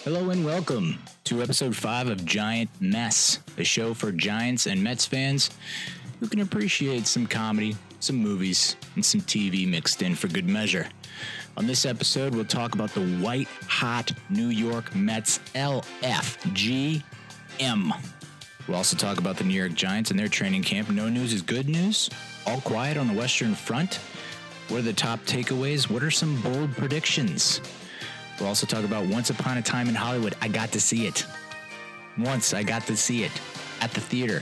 Hello and welcome to episode 5 of Giant Mess, a show for Giants and Mets fans who can appreciate some comedy, some movies, and some TV mixed in for good measure. On this episode, we'll talk about the white-hot New York Mets LFGM. We'll also talk about the New York Giants and their training camp. No news is good news. All quiet on the Western Front. What are the top takeaways? What are some bold predictions? We'll also talk about Once Upon a Time in Hollywood. I got to see it. Once I got to see it at the theater.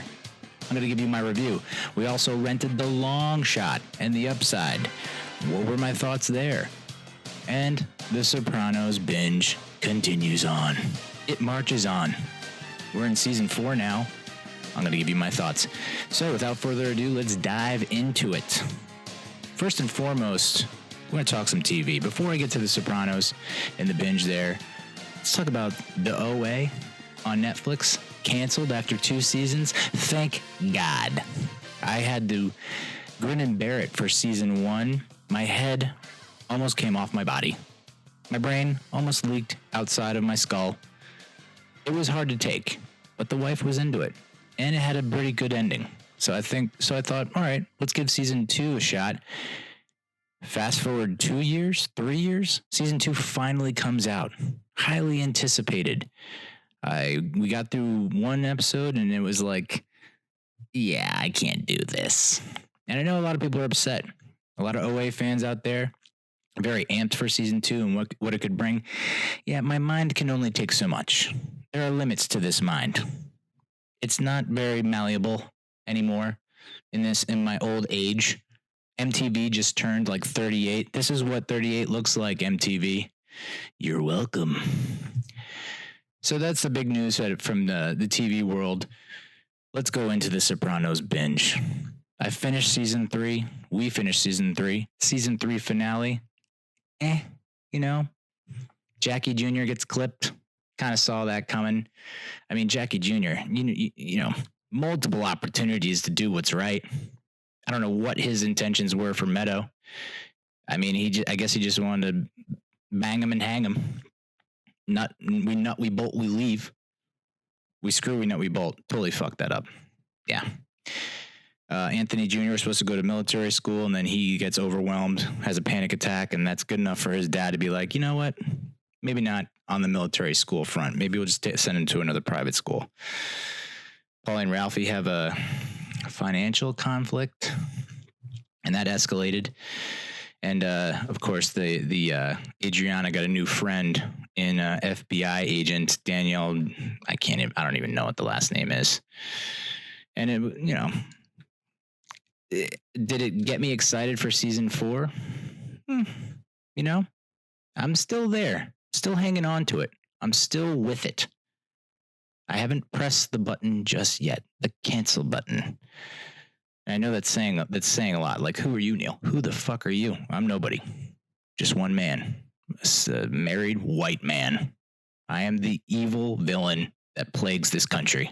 I'm going to give you my review. We also rented The Long Shot and The Upside. What were my thoughts there? And The Sopranos binge continues on. It marches on. We're in season 4 now. I'm going to give you my thoughts. So without further ado, let's dive into it. First and foremost, we're going to talk some TV. Before I get to The Sopranos and the binge there, let's talk about the OA on Netflix. Canceled after 2 seasons. Thank God. I had to grin and bear it for season 1. My head almost came off my body. My brain almost leaked outside of my skull. It was hard to take, but the wife was into it, and it had a pretty good ending. So I thought, all right, let's give season 2 a shot. Fast forward 2 years, 3 years, season 2 finally comes out. Highly anticipated. We got through 1 episode and it was like, yeah, I can't do this. And I know a lot of people are upset. A lot of OA fans out there are very amped for season 2 and what it could bring. Yeah, my mind can only take so much. There are limits to this mind. It's not very malleable anymore in my old age. MTV just turned like 38. This is what 38 looks like, MTV. You're welcome. So that's the big news from the TV world. Let's go into the Sopranos binge. I finished season 3. We finished season 3. Season 3 finale. Jackie Jr. gets clipped. Kind of saw that coming. I mean, Jackie Jr., you know, multiple opportunities to do what's right. I don't know what his intentions were for Meadow. I mean, I guess he just wanted to bang him and hang him. We bolt, we leave. We screw, we nut, we bolt. Totally fucked that up. Yeah. Anthony Jr. was supposed to go to military school, and then he gets overwhelmed, has a panic attack, and that's good enough for his dad to be like, you know what? Maybe not on the military school front. Maybe we'll just send him to another private school. Paulie and Ralphie have a financial conflict, and that escalated. And of course, the Adriana got a new friend in FBI agent Danielle. I don't even know what the last name is. And did it get me excited for season 4? I'm still there, still hanging on to it. I'm still with it. I haven't pressed the button just yet, the cancel button. And I know that's saying a lot. Like, who are you, Neal? Who the fuck are you? I'm nobody. Just one man. A married white man. I am the evil villain that plagues this country,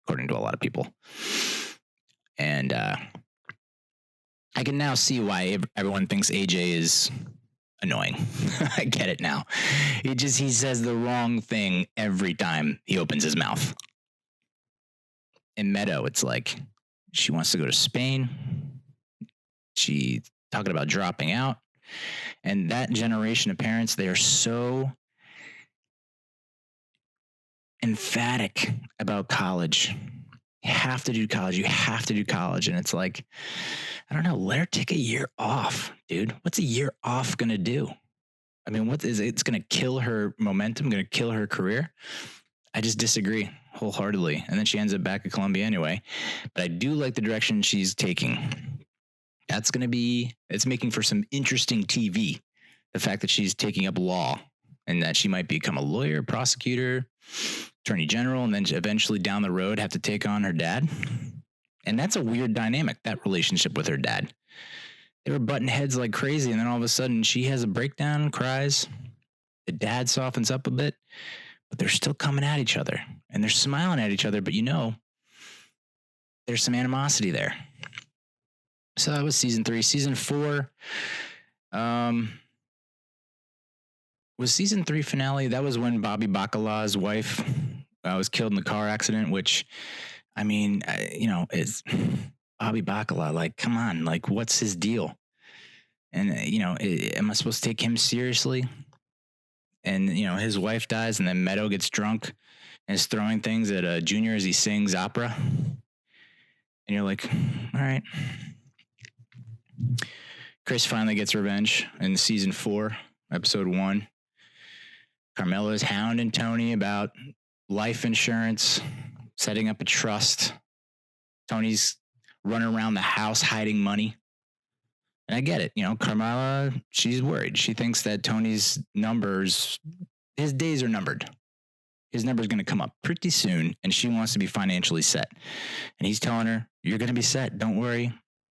according to a lot of people. And I can now see why everyone thinks AJ is annoying. I get it now. He says the wrong thing every time he opens his mouth. In Meadow, it's like she wants to go to Spain. She's talking about dropping out. And that generation of parents, they are so emphatic about college. You have to do college. You have to do college. And it's like, I don't know, let her take a year off, dude. What's a year off going to do? I mean, it's going to kill her momentum, going to kill her career? I just disagree wholeheartedly. And then she ends up back at Columbia anyway. But I do like the direction she's taking. It's making for some interesting TV. The fact that she's taking up law and that she might become a lawyer, prosecutor, attorney general, and then eventually down the road have to take on her dad. And that's a weird dynamic, that relationship with her dad. They were butting heads like crazy, and then all of a sudden she has a breakdown, cries. The dad softens up a bit, but they're still coming at each other. And they're smiling at each other, but there's some animosity there. So that was season 3. Season 4, was season 3 finale. That was when Bobby Baccala's wife was killed in the car accident, which, I mean, is Bobby Baccala. Like, come on, like, what's his deal? And, am I supposed to take him seriously? And, his wife dies, and then Meadow gets drunk and is throwing things at Junior as he sings opera. And you're like, all right. Chris finally gets revenge in season 4, episode 1. Carmela is hounding Tony about life insurance, setting up a trust. Tony's running around the house hiding money. And I get it. Carmela, she's worried. She thinks that Tony's numbers, his days are numbered. His number's going to come up pretty soon, and she wants to be financially set. And he's telling her, you're going to be set. Don't worry.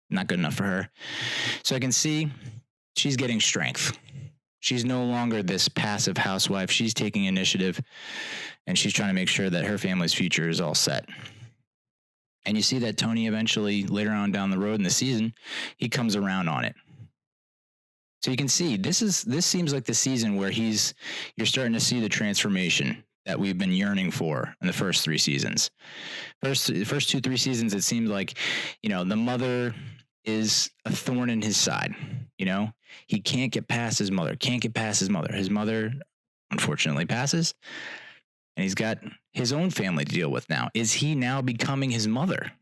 Not good enough for her. So I can see she's getting strength. She's no longer this passive housewife. She's taking initiative, and she's trying to make sure that her family's future is all set. And you see that Tony eventually, later on down the road in the season, he comes around on it. So you can see this seems like the season where you're starting to see the transformation that we've been yearning for in the first 3 seasons. The first 2-3 seasons, it seemed like, the mother is a thorn in his side. He can't get past his mother. His mother, unfortunately, passes, and he's got his own family to deal with now. Is he now becoming his mother?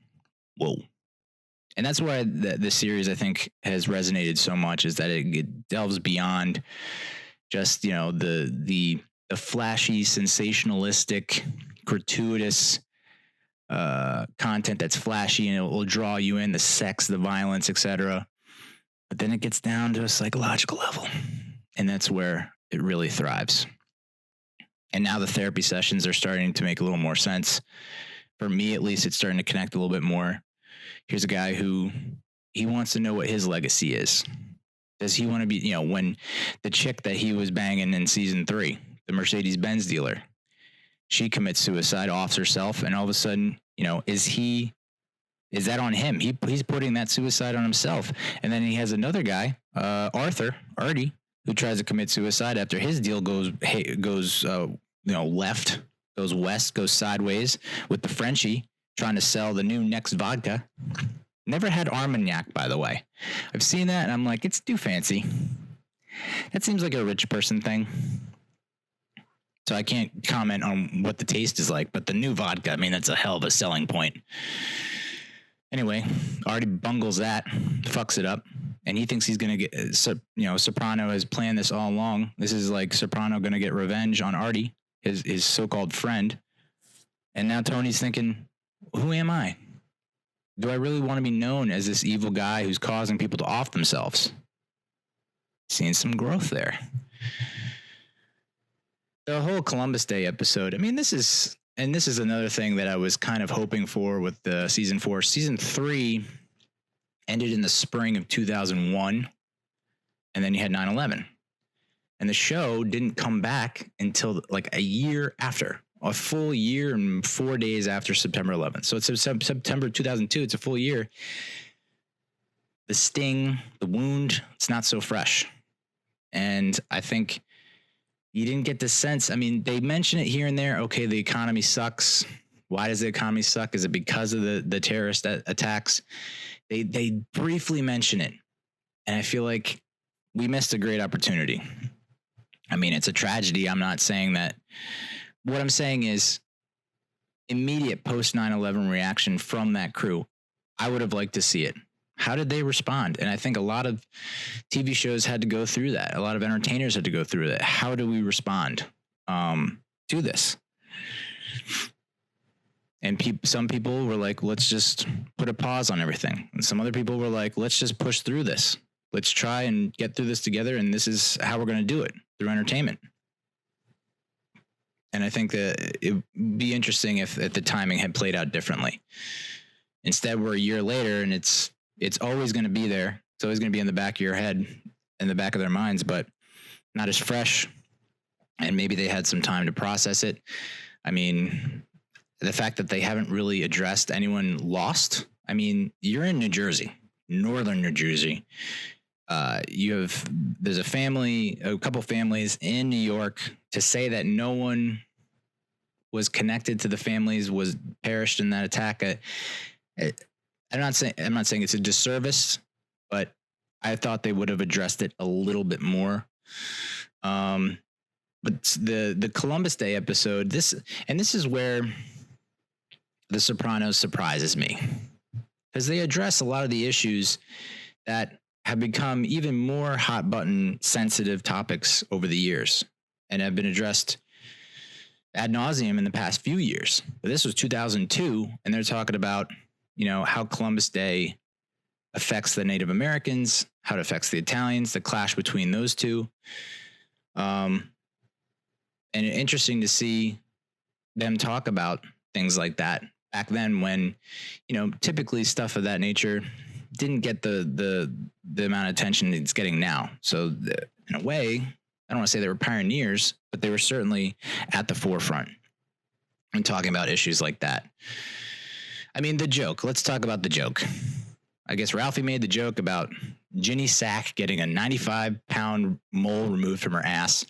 Whoa. And that's why the series, I think, has resonated so much, is that it delves beyond just, the flashy, sensationalistic, gratuitous content that's flashy, and it will draw you in, the sex, the violence, etc. But then it gets down to a psychological level, and that's where it really thrives. And now the therapy sessions are starting to make a little more sense. For me, at least, it's starting to connect a little bit more. Here's a guy who he wants to know what his legacy is. Does he want to be, when the chick that he was banging in season 3, the Mercedes-Benz dealer, she commits suicide, offs herself, and all of a sudden, is that on him? He's putting that suicide on himself. And then he has another guy, Artie, who tries to commit suicide after his deal goes left, goes west, goes sideways with the Frenchie trying to sell the new Next vodka. Never had Armagnac, by the way. I've seen that, and I'm like, it's too fancy. That seems like a rich person thing. So I can't comment on what the taste is like, but the new vodka, that's a hell of a selling point. Anyway, Artie bungles that, fucks it up, and he thinks he's going to get, Soprano has planned this all along. This is like Soprano going to get revenge on Artie, his so-called friend. And now Tony's thinking, who am I? Do I really want to be known as this evil guy who's causing people to off themselves? Seeing some growth there. The whole Columbus Day episode, this is another thing that I was kind of hoping for with the season 4. Season 3 ended in the spring of 2001, and then you had 9/11. And the show didn't come back until like a year after, a full year and 4 days after September 11th. So it's September 2002. It's a full year. The sting, the wound, it's not so fresh. And I think you didn't get the sense. They mention it here and there. Okay, the economy sucks. Why does the economy suck? Is it because of the terrorist attacks? They briefly mention it. And I feel like we missed a great opportunity. It's a tragedy. I'm not saying that. What I'm saying is immediate post 9/11 reaction from that crew. I would have liked to see it. How did they respond? And I think a lot of TV shows had to go through that. A lot of entertainers had to go through that. How do we respond to this? And some people were like, let's just put a pause on everything. And some other people were like, let's just push through this. Let's try and get through this together. And this is how we're going to do it, through entertainment. And I think that it would be interesting if the timing had played out differently. Instead, we're a year later, and it's always going to be there. It's always going to be in the back of your head, in the back of their minds, but not as fresh. And maybe they had some time to process it. The fact that they haven't really addressed anyone lost. You're in New Jersey, northern New Jersey. there's a couple families in New York. To say that no one was connected to the families, was perished in that attack. I'm not saying it's a disservice, but I thought they would have addressed it a little bit more. But the Columbus Day episode, this is where The Sopranos surprises me, because they address a lot of the issues that have become even more hot button sensitive topics over the years and have been addressed ad nauseum in the past few years. But this was 2002, and they're talking about, how Columbus Day affects the Native Americans, how it affects the Italians, the clash between those two. And interesting to see them talk about things like that back then, when, typically stuff of that nature didn't get the amount of attention it's getting now. So in a way, I don't want to say they were pioneers, but they were certainly at the forefront in talking about issues like that. I mean, the joke. Let's talk about the joke. I guess Ralphie made the joke about Ginny Sack getting a 95-pound mole removed from her ass.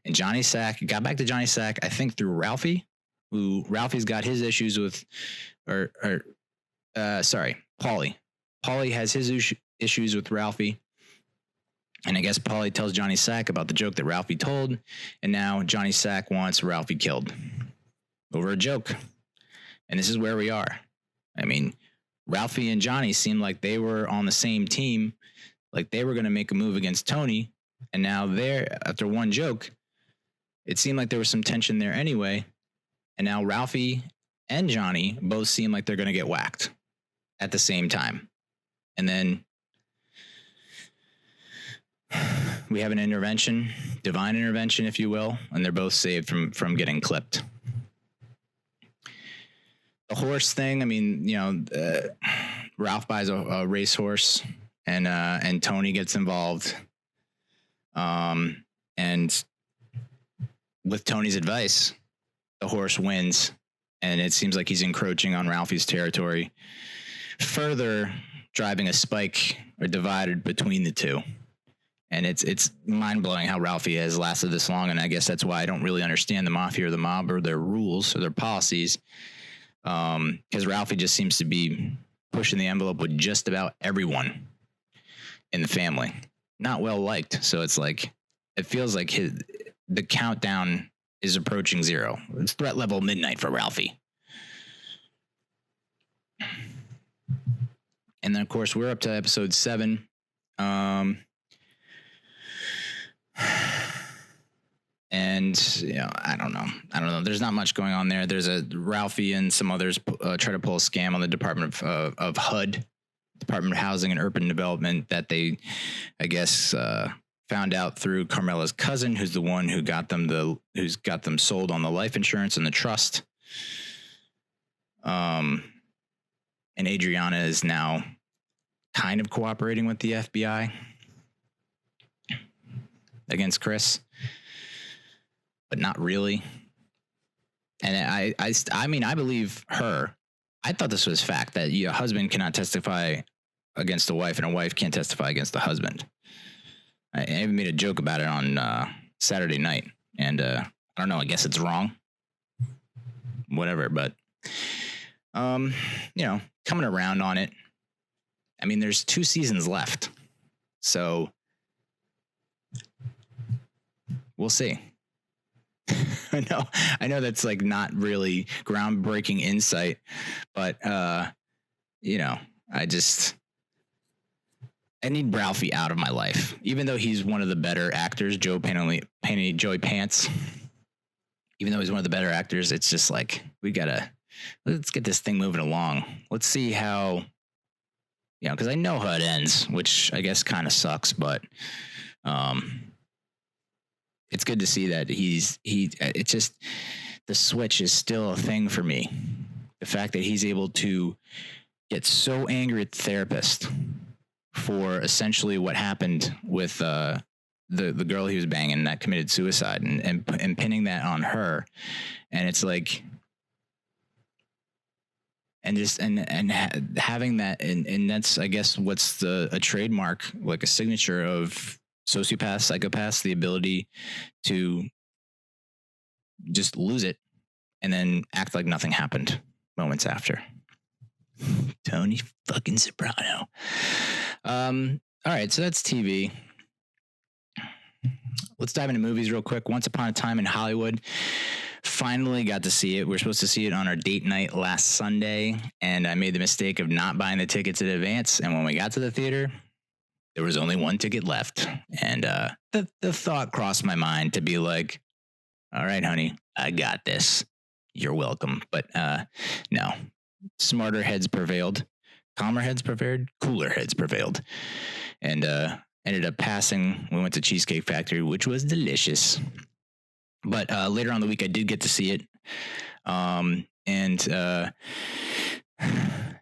And Johnny Sack got back to Johnny Sack, I think, through Ralphie, who Ralphie's got his issues with, Paulie. Paulie has his issues with Ralphie. And I guess Paulie tells Johnny Sack about the joke that Ralphie told. And now Johnny Sack wants Ralphie killed over a joke. And this is where we are. I mean, Ralphie and Johnny seemed like they were on the same team, like they were going to make a move against Tony. And now after one joke, it seemed like there was some tension there anyway. And now Ralphie and Johnny both seem like they're going to get whacked at the same time. And then we have an intervention, divine intervention, if you will, and they're both saved from getting clipped. The horse thing, I mean, Ralph buys a racehorse, and Tony gets involved. And with Tony's advice, the horse wins, and it seems like he's encroaching on Ralphie's territory, further driving a spike or divided between the two. And it's mind-blowing how Ralphie has lasted this long, and I guess that's why I don't really understand the mafia or the mob or their rules or their policies, because Ralphie just seems to be pushing the envelope with just about everyone in the family. Not well liked, so it's like it feels like the countdown is approaching zero. It's threat level midnight for Ralphie. And then, of course, we're up to episode 7. And I don't know. There's not much going on there. There's Ralphie and some others try to pull a scam on the Department of HUD, Department of Housing and Urban Development, that they, I guess, found out through Carmela's cousin, who's the one who got them sold on the life insurance and the trust. And Adriana is now kind of cooperating with the FBI against Chris, but not really. And I mean, I believe her. I thought this was fact, that a husband cannot testify against a wife and a wife can't testify against the husband. I even made a joke about it on Saturday night, and I don't know. I guess it's wrong. Whatever, but coming around on it. I mean, there's 2 seasons left, so we'll see. I know that's like not really groundbreaking insight, but I need Ralphie out of my life, even though he's one of the better actors. Joey Pants, even though he's one of the better actors, it's just like, let's get this thing moving along. Let's see how, because I know how it ends, which I guess kind of sucks, but it's good to see that it's just, the switch is still a thing for me. The fact that he's able to get so angry at the therapist for essentially what happened with the girl he was banging that committed suicide, and pinning that on her. And it's like, having that, and that's, I guess, what's a trademark, like a signature of sociopaths, psychopaths, the ability to just lose it and then act like nothing happened moments after. Tony fucking Soprano. All right, so that's TV. Let's dive into movies real quick. Once Upon a Time in Hollywood. Finally got to see it. We were supposed to see it on our date night last Sunday, and I made the mistake of not buying the tickets in advance. And when we got to the theater, there was only one ticket left. And the thought crossed my mind to be like, all right, honey, I got this. You're welcome. But no, smarter heads prevailed. Calmer heads prevailed. Cooler heads prevailed. And ended up passing. We went to Cheesecake Factory, which was delicious. But later on in the week, I did get to see it.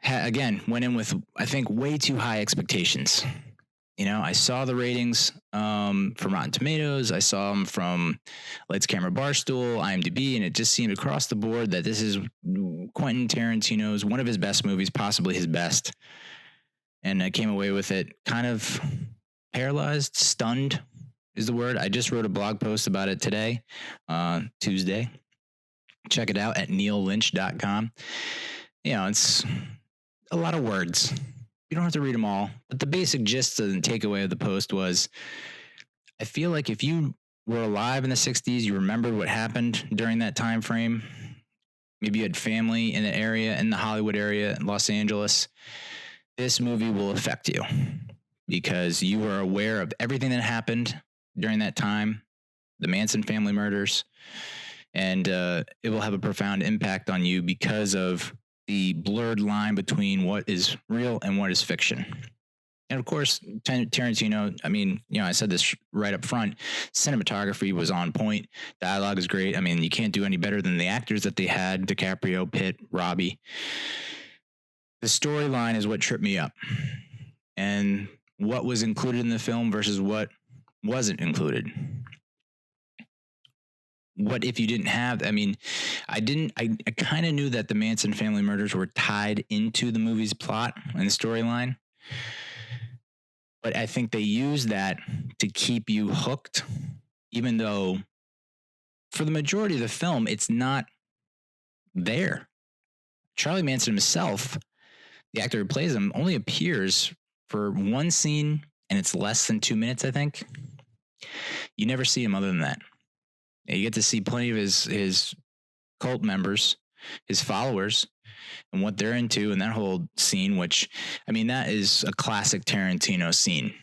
Again, went in with, I think, way too high expectations. You know, I saw the ratings from Rotten Tomatoes. I saw them from Lights, Camera, Barstool, IMDb, and it just seemed across the board that this is Quentin Tarantino's, one of his best movies, possibly his best. And I came away with it kind of paralyzed, stunned is the word. I just wrote a blog post about it today, Tuesday. Check it out at neallynch.com. You know, it's a lot of words. You don't have to read them all. But the basic gist and takeaway of the post was, I feel like if you were alive in the 60s, you remembered what happened during that time frame. Maybe you had family in the area, in the Hollywood area, in Los Angeles. This movie will affect you because you are aware of everything that happened during that time, the Manson family murders, and it will have a profound impact on you because of the blurred line between what is real and what is fiction. And of course, Tarantino, I mean, you know, I said this right up front, cinematography was on point. Dialogue is great. I mean, you can't do any better than the actors that they had, DiCaprio, Pitt, Robbie. The storyline is what tripped me up. And what was included in the film versus what wasn't included. What if you didn't have, I mean, I kind of knew that the Manson family murders were tied into the movie's plot and the storyline. But I think they used that to keep you hooked, even though for the majority of the film, it's not there. Charlie Manson himself, the actor who plays him, only appears for one scene, and it's less than 2 minutes, I think. You never see him other than that. You get to see plenty of his cult members, his followers, and what they're into in that whole scene, which, I mean, that is a classic Tarantino scene.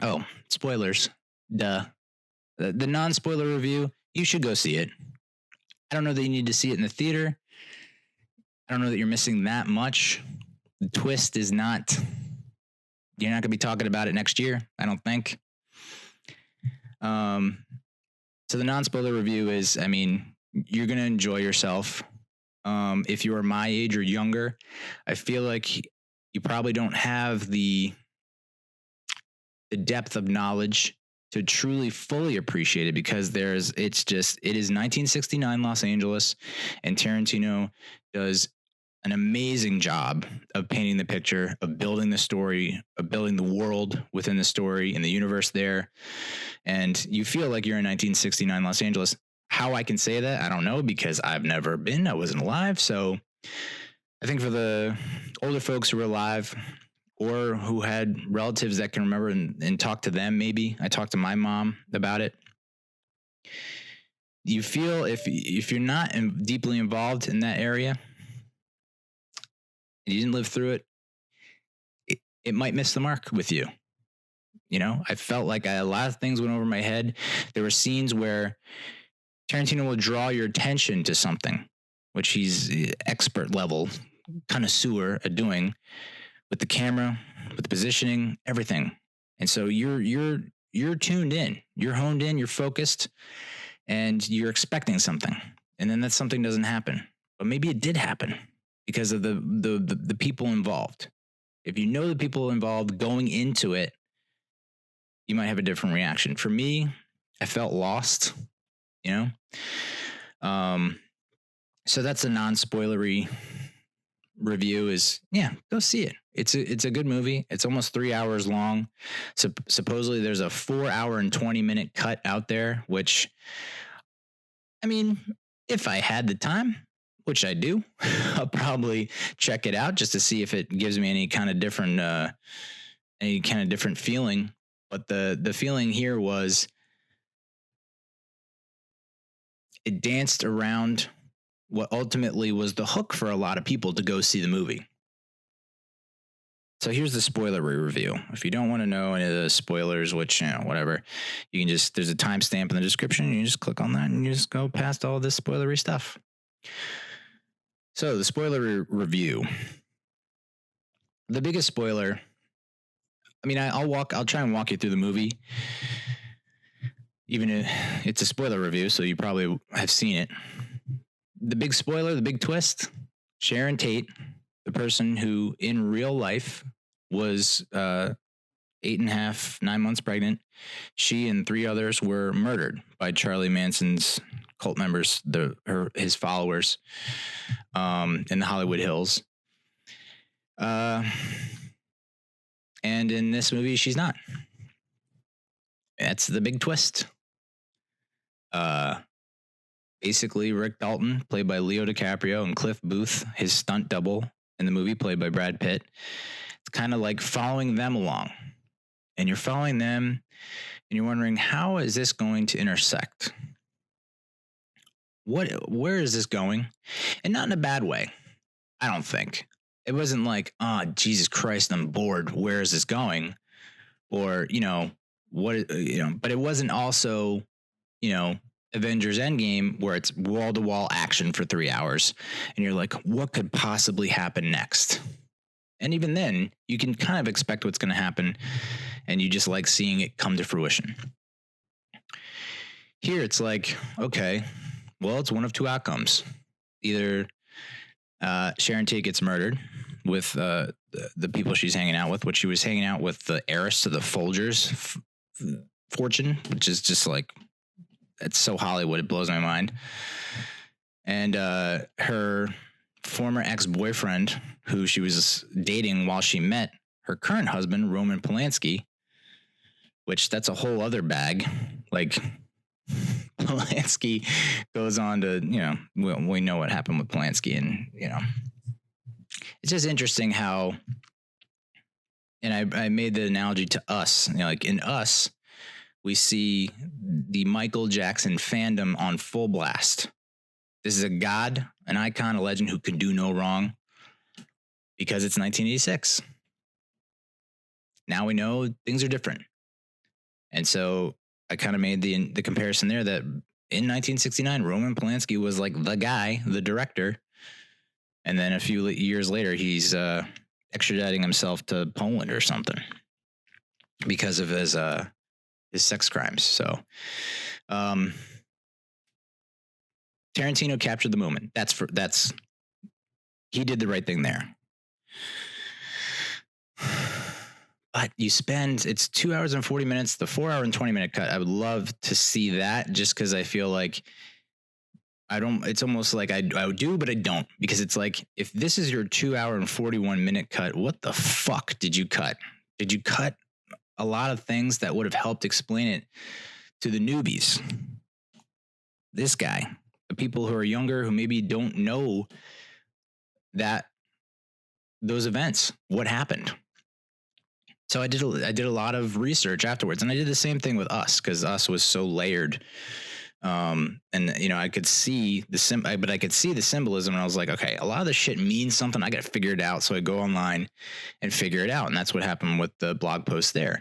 Oh, spoilers. Duh. The non-spoiler review, you should go see it. I don't know that you need to see it in the theater. I don't know that you're missing that much. The twist is not, you're not going to be talking about it next year, I don't think. So the non-spoiler review is, I mean, you're going to enjoy yourself. If you are my age or younger, I feel like you probably don't have the depth of knowledge to truly fully appreciate it because it is 1969 Los Angeles, and Tarantino does an amazing job of painting the picture, of building the story, of building the world within the story and the universe there. And you feel like you're in 1969 Los Angeles. How I can say that, I don't know, because I've never been. I wasn't alive. So I think for the older folks who are alive or who had relatives that can remember and talk to them, maybe. I talked to my mom about it. You feel if you're not deeply involved in that area, and you didn't live through it, it might miss the mark with you. You know, I felt like a lot of things went over my head. There were scenes where Tarantino will draw your attention to something, which he's expert level connoisseur at doing, with the camera, with the positioning, everything. And so you're tuned in, you're honed in, you're focused, and you're expecting something. And then that something doesn't happen. But maybe it did happen because of the people involved. If you know the people involved going into it, you might have a different reaction. For me, I felt lost, you know? So that's a non-spoilery review is, go see it. It's a good movie. It's almost 3 hours long. Supposedly there's a 4 hour and 20-minute cut out there, which, I mean, if I had the time, which I do, I'll probably check it out just to see if it gives me any kind of different feeling. But the feeling here was it danced around what ultimately was the hook for a lot of people to go see the movie. So here's the spoilery review. If you don't want to know any of the spoilers, which, whatever, you can just, there's a timestamp in the description, and you just click on that and you just go past all this spoilery stuff. So the spoiler review. The biggest spoiler, I mean, I'll try and walk you through the movie. Even if it's a spoiler review, so you probably have seen it. The big spoiler, the big twist, Sharon Tate, the person who in real life was 8.5, 9 months pregnant. She and 3 others were murdered by Charlie Manson's cult members, his followers, in the Hollywood Hills. And in this movie, she's not. That's the big twist. Basically, Rick Dalton, played by Leo DiCaprio, and Cliff Booth, his stunt double in the movie, played by Brad Pitt. It's kind of like following them along. And you're following them, and you're wondering, how is this going to intersect? Where is this going? And not in a bad way, I don't think. It wasn't like, Jesus Christ, I'm bored. Where is this going? Or, but it wasn't also, Avengers Endgame, where it's wall-to-wall action for 3 hours, and you're like, what could possibly happen next? And even then, you can kind of expect what's going to happen, and you just like seeing it come to fruition. Here, it's like, okay, well, it's one of 2 outcomes. Either Sharon Tate gets murdered with the people she's hanging out with, which she was hanging out with the heiress to the Folgers fortune, which is just like, it's so Hollywood, it blows my mind. And her former ex-boyfriend, who she was dating while she met her current husband, Roman Polanski, which that's a whole other bag. Like, Polanski goes on to, we know what happened with Polanski, and, it's just interesting how, and I made the analogy to Us, like in Us, we see the Michael Jackson fandom on full blast. This is a god, an icon, a legend who can do no wrong because it's 1986. Now we know things are different. And so I kind of made the comparison there that in 1969, Roman Polanski was like the guy, the director. And then a few years later, he's extraditing himself to Poland or something because of his sex crimes. So Tarantino captured the moment. He did the right thing there. But it's 2 hours and 40 minutes, the 4 hour and 20-minute cut. I would love to see that, just because I feel like it's almost like I do, but I don't, because it's like, if this is your 2 hour and 41-minute cut, what the fuck did you cut? Did you cut a lot of things that would have helped explain it to the newbies? This guy, the people who are younger, who maybe don't know that those events, what happened. So I did a lot of research afterwards, and I did the same thing with Us, because Us was so layered. And I could see the symbolism, and I was like, okay, a lot of this shit means something. I got to figure it out. So I go online and figure it out. And that's what happened with the blog post there.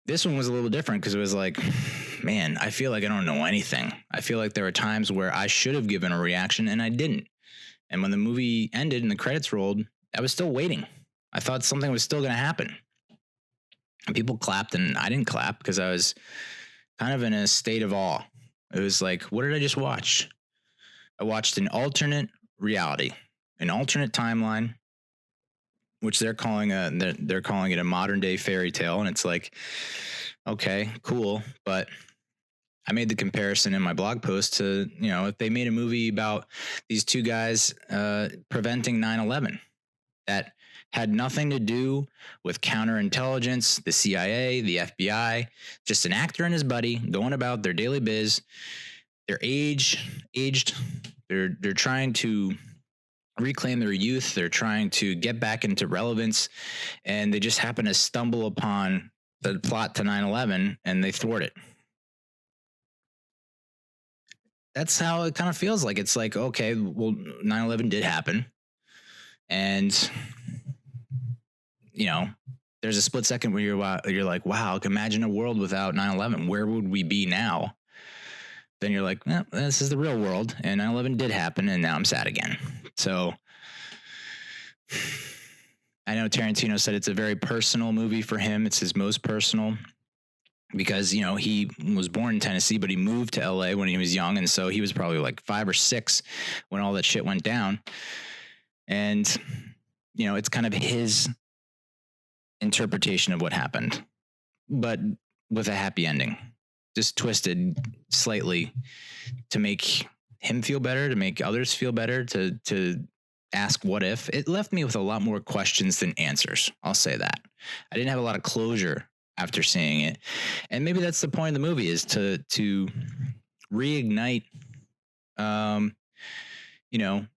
This one was a little different, because it was like, man, I feel like I don't know anything. I feel like there were times where I should have given a reaction and I didn't. And when the movie ended and the credits rolled, I was still waiting. I thought something was still going to happen. And people clapped, and I didn't clap because I was kind of in a state of awe. It was like, what did I just watch? I watched an alternate reality, an alternate timeline, which they're calling it a modern day fairy tale. And it's like, okay, cool. But I made the comparison in my blog post to, if they made a movie about these two guys preventing 9/11 that had nothing to do with counterintelligence, the CIA, the FBI, just an actor and his buddy going about their daily biz. They're aged. They're trying to reclaim their youth. They're trying to get back into relevance, and they just happen to stumble upon the plot to 9/11 and they thwart it. That's how it kind of feels like. It's like, okay, well, 9/11 did happen. And, there's a split second where you're like, wow, imagine a world without 9/11. Where would we be now? Then you're like, this is the real world. And 9/11 did happen. And now I'm sad again. So I know Tarantino said it's a very personal movie for him. It's his most personal. Because, he was born in Tennessee, but he moved to LA when he was young. And so he was probably like 5 or 6 when all that shit went down. And, it's kind of his interpretation of what happened, but with a happy ending, just twisted slightly to make him feel better, to make others feel better, to ask what if. It left me with a lot more questions than answers. I'll say that. I didn't have a lot of closure after seeing it. And maybe that's the point of the movie, is to reignite,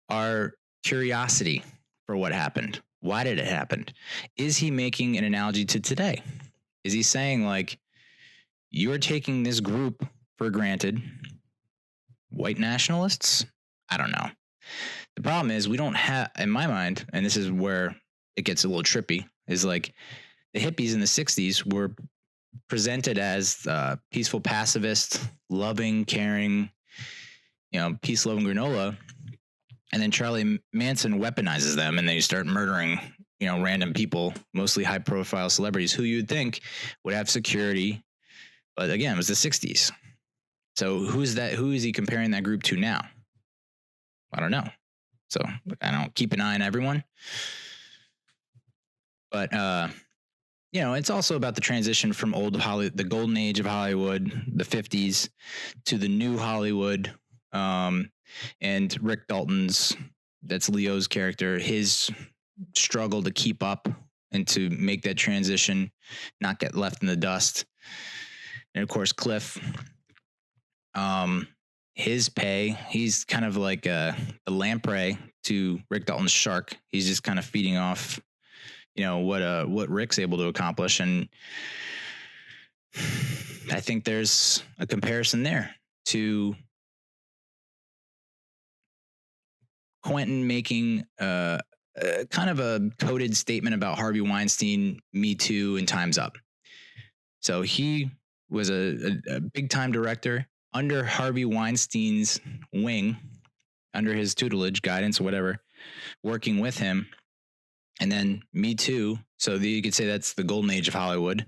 our curiosity for what happened. Why did it happen? Is he making an analogy to today? Is he saying, like, you're taking this group for granted? White nationalists? I don't know. The problem is we don't have, in my mind, and this is where it gets a little trippy, is like, the hippies in the 60s were presented as peaceful pacifists, loving, caring, peace-loving granola. And then Charlie Manson weaponizes them, and they start murdering, random people, mostly high-profile celebrities who you'd think would have security. But again, it was the 60s. So who is he comparing that group to now? I don't know. So I don't keep an eye on everyone. But, it's also about the transition from old Hollywood, the golden age of Hollywood, the 50s, to the new Hollywood. And Rick Dalton's, that's Leo's character, his struggle to keep up and to make that transition, not get left in the dust. And of course, Cliff, his pay, he's kind of like a lamprey to Rick Dalton's shark. He's just kind of feeding off, what Rick's able to accomplish. And I think there's a comparison there to Quentin making kind of a coded statement about Harvey Weinstein, Me Too, and Time's Up. So he was a big time director under Harvey Weinstein's wing, under his tutelage, guidance, whatever, working with him. And then Me Too. So you could say that's the golden age of Hollywood,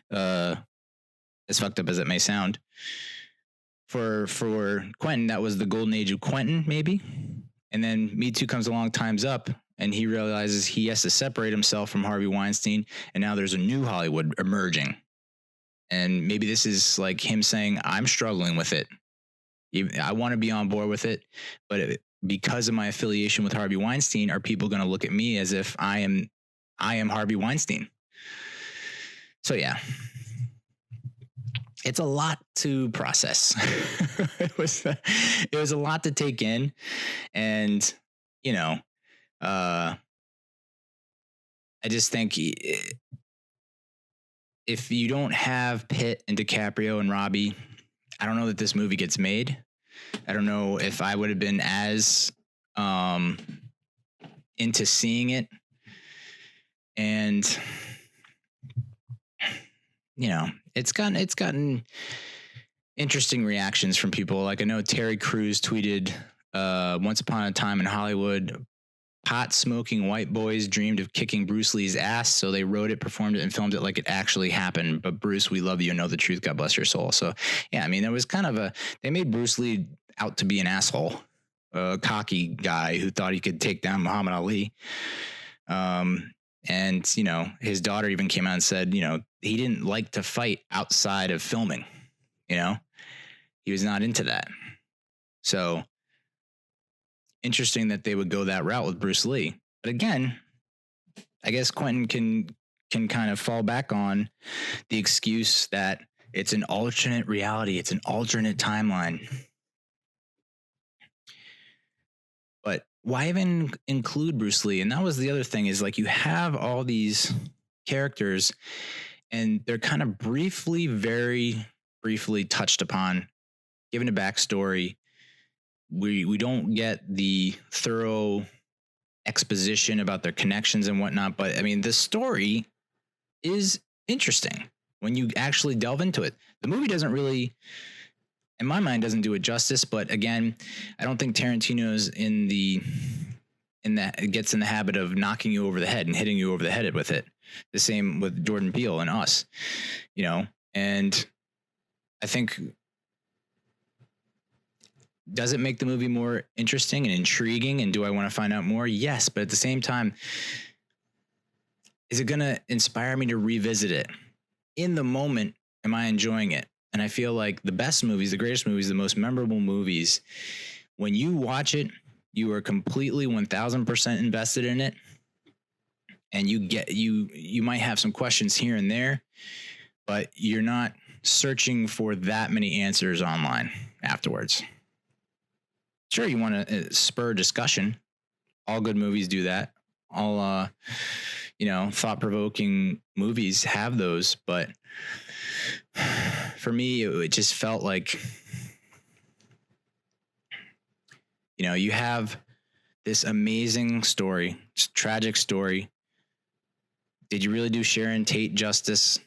as fucked up as it may sound. For Quentin, that was the golden age of Quentin, maybe. And then Me Too comes along, Time's Up, and he realizes he has to separate himself from Harvey Weinstein, and now there's a new Hollywood emerging. And maybe this is like him saying, I'm struggling with it. I want to be on board with it, but because of my affiliation with Harvey Weinstein, are people going to look at me as if I am Harvey Weinstein? So yeah. It's a lot to process. It was a lot to take in. And, I just think if you don't have Pitt and DiCaprio and Robbie, I don't know that this movie gets made. I don't know if I would have been as into seeing it. And, it's gotten interesting reactions from people. Like I know Terry Crews tweeted, Once Upon a Time in Hollywood, pot smoking white boys dreamed of kicking Bruce Lee's ass, so they wrote it, performed it, and filmed it like it actually happened. But Bruce, we love you, know the truth, God bless your soul. So yeah, I mean, there was kind of they made Bruce Lee out to be an asshole, a cocky guy who thought he could take down Muhammad Ali. And, his daughter even came out and said, he didn't like to fight outside of filming, He was not into that. So interesting that they would go that route with Bruce Lee. But again, I guess Quentin can kind of fall back on the excuse that it's an alternate reality. It's an alternate timeline. But why even include Bruce Lee? And that was the other thing, is like, you have all these characters and they're kind of very briefly touched upon, given a backstory. We don't get the thorough exposition about their connections and whatnot. But I mean, the story is interesting when you actually delve into it. The movie doesn't really, in my mind, doesn't do it justice. But again, I don't think Tarantino's gets in the habit of knocking you over the head and hitting you over the head with it. The same with Jordan Peele and Us, and I think, does it make the movie more interesting and intriguing? And do I want to find out more? Yes. But at the same time, is it going to inspire me to revisit it? In the moment, am I enjoying it? And I feel like the best movies, the greatest movies, the most memorable movies, when you watch it, you are completely 1000% invested in it. And you might have some questions here and there, but you're not searching for that many answers online afterwards. Sure, you want to spur discussion. All good movies do that. All, thought-provoking movies have those. But for me, it just felt like, you have this amazing story, tragic story. Did you really do Sharon Tate justice?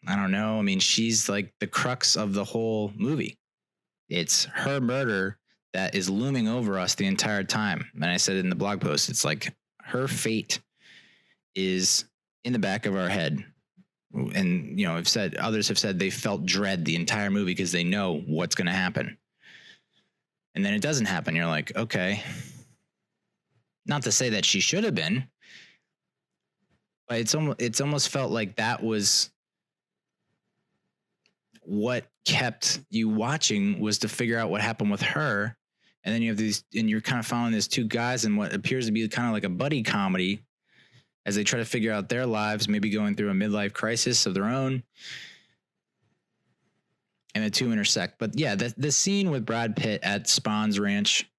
I don't know. I mean, she's like the crux of the whole movie. It's her murder that is looming over us the entire time. And I said in the blog post, it's like her fate is in the back of our head. And, others have said they felt dread the entire movie because they know what's going to happen. And then it doesn't happen. You're like, okay. Not to say that she should have been, but it's almost felt like that was what kept you watching, was to figure out what happened with her. And then you have these, and you're kind of following these two guys in what appears to be kind of like a buddy comedy as they try to figure out their lives, maybe going through a midlife crisis of their own. And the two intersect. But yeah, the scene with Brad Pitt at Spawn's Ranch,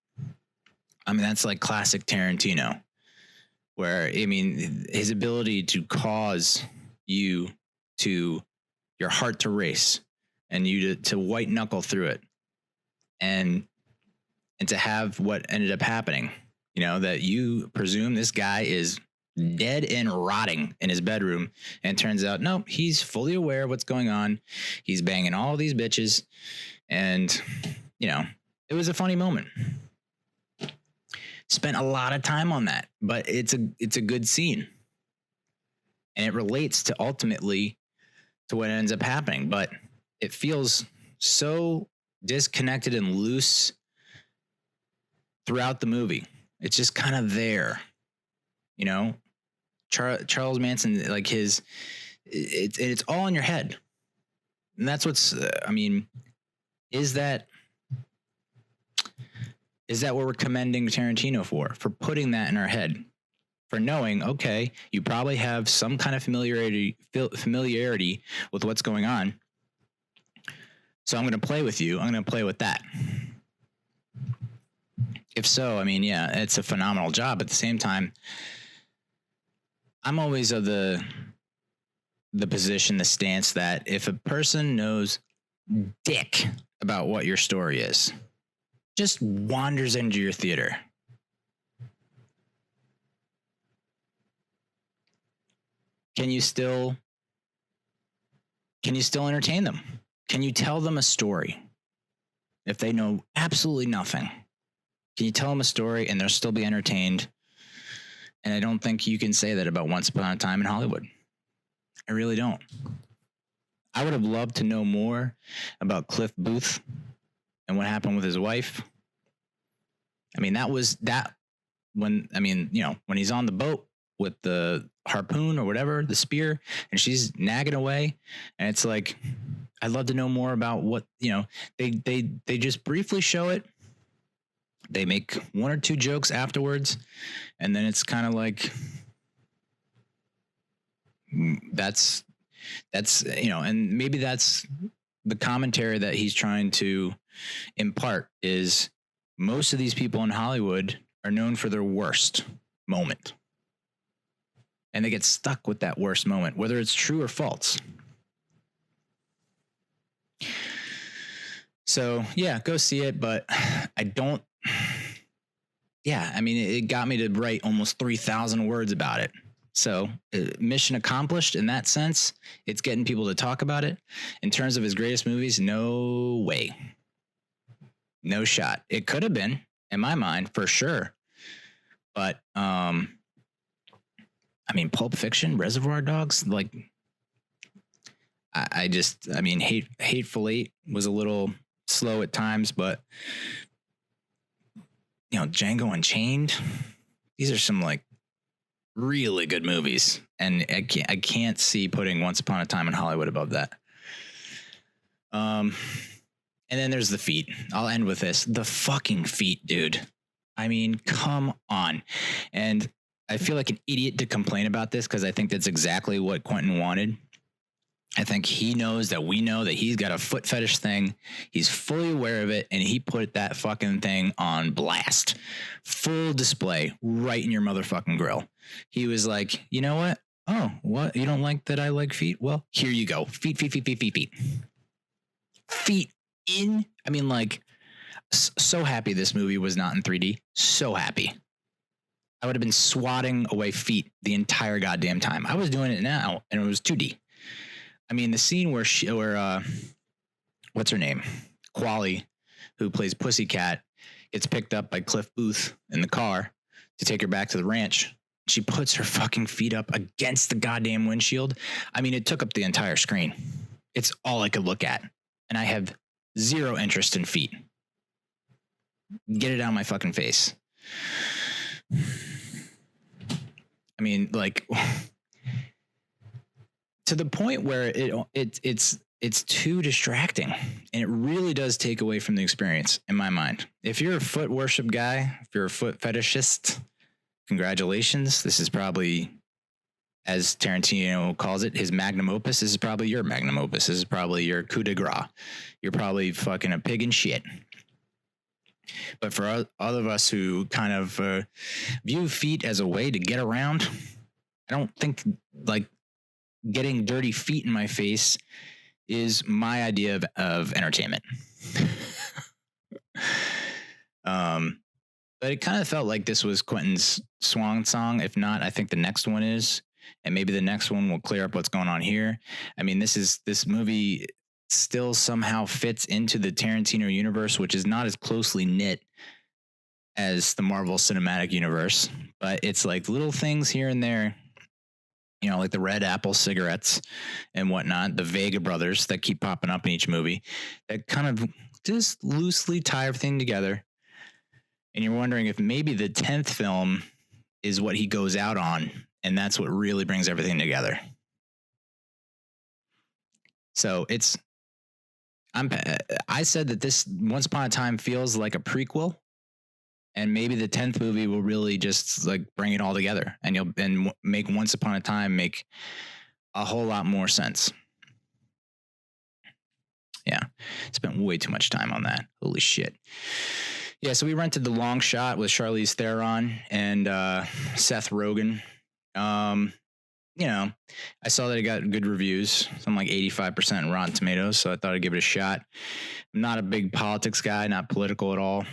I mean, that's like classic Tarantino, where, I mean, his ability to cause your heart to race and you to white knuckle through it, and to have what ended up happening, that you presume this guy is dead and rotting in his bedroom, and it turns out, no, he's fully aware of what's going on. He's banging all these bitches, and it was a funny moment. Spent a lot of time on that, but it's a good scene, and it relates to ultimately to what ends up happening, but it feels so disconnected and loose throughout the movie. It's just kind of there, Charles Manson, like it's all in your head. And that's what's, is that what we're commending Tarantino for putting that in our head, for knowing, okay, you probably have some kind of familiarity with what's going on. So I'm going to play with you. I'm going to play with that. If so, yeah, it's a phenomenal job. At the same time, I'm always of the position, the stance that if a person knows dick about what your story is, just wanders into your theater, can you still entertain them? Can you tell them a story if they know absolutely nothing? Can you tell them a story and they'll still be entertained? And I don't think you can say that about Once Upon a Time in Hollywood. I really don't. I would have loved to know more about Cliff Booth and what happened with his wife. That was that when he's on the boat with the harpoon or whatever, the spear, and she's nagging away. And it's like, I'd love to know more about what, they just briefly show it. They make one or two jokes afterwards, and then it's kind of like that's and maybe that's the commentary that he's trying to impart is most of these people in Hollywood are known for their worst moment. And they get stuck with that worst moment, whether it's true or false. So, yeah, go see it. But I don't. Yeah, I mean, it got me to write almost 3,000 words about it. So mission accomplished in that sense. It's getting people to talk about it. In terms of his greatest movies, no way. No shot. It could have been, in my mind, for sure. But, I mean, Pulp Fiction, Reservoir Dogs, like, Hateful Eight was a little slow at times, but, Django Unchained, these are some, like, really good movies. And I can't see putting Once Upon a Time in Hollywood above that. And then there's The Feet. I'll end with this. The fucking Feet, dude. I mean, come on. And I feel like an idiot to complain about this because I think that's exactly what Quentin wanted. I think he knows that we know that he's got a foot fetish thing. He's fully aware of it, and he put that fucking thing on blast. Full display right in your motherfucking grill. He was like, you know what? Oh, what? You don't like that I like feet? Well, here you go. Feet. Feet in. I mean, like, so happy this movie was not in 3D. So happy. I would have been swatting away feet the entire goddamn time. I was doing it now, and it was 2D. I mean, the scene where what's her name? Quali, who plays Pussycat, gets picked up by Cliff Booth in the car to take her back to the ranch. She puts her fucking feet up against the goddamn windshield. I mean, it took up the entire screen. It's all I could look at. And I have zero interest in feet. Get it out of my fucking face. I mean, like, to the point where it's too distracting, and it really does take away from the experience in my mind. If you're a foot worship guy, if you're a foot fetishist, congratulations. This is probably, as Tarantino calls it, his magnum opus. This is probably your magnum opus. This is probably your coup de grace. You're probably fucking a pig in shit. But for all of us who kind of view feet as a way to get around, I don't think, like, getting dirty feet in my face is my idea of entertainment. But it kind of felt like this was Quentin's swan song. If not, I think the next one is, and maybe the next one will clear up what's going on here. I mean, this movie still somehow fits into the Tarantino universe, which is not as closely knit as the Marvel Cinematic Universe, but it's like little things here and there, like the Red Apple cigarettes and whatnot, the Vega brothers that keep popping up in each movie that kind of just loosely tie everything together. And you're wondering if maybe the 10th film is what he goes out on, and that's what really brings everything together. So I said that this Once Upon a Time feels like a prequel, and maybe the 10th movie will really just like bring it all together, and make Once Upon a Time make a whole lot more sense. Yeah, spent way too much time on that. Holy shit. Yeah, so we rented The Long Shot with Charlize Theron and Seth Rogen. I saw that it got good reviews. Something like 85% Rotten Tomatoes, so I thought I'd give it a shot. I'm not a big politics guy, not political at all.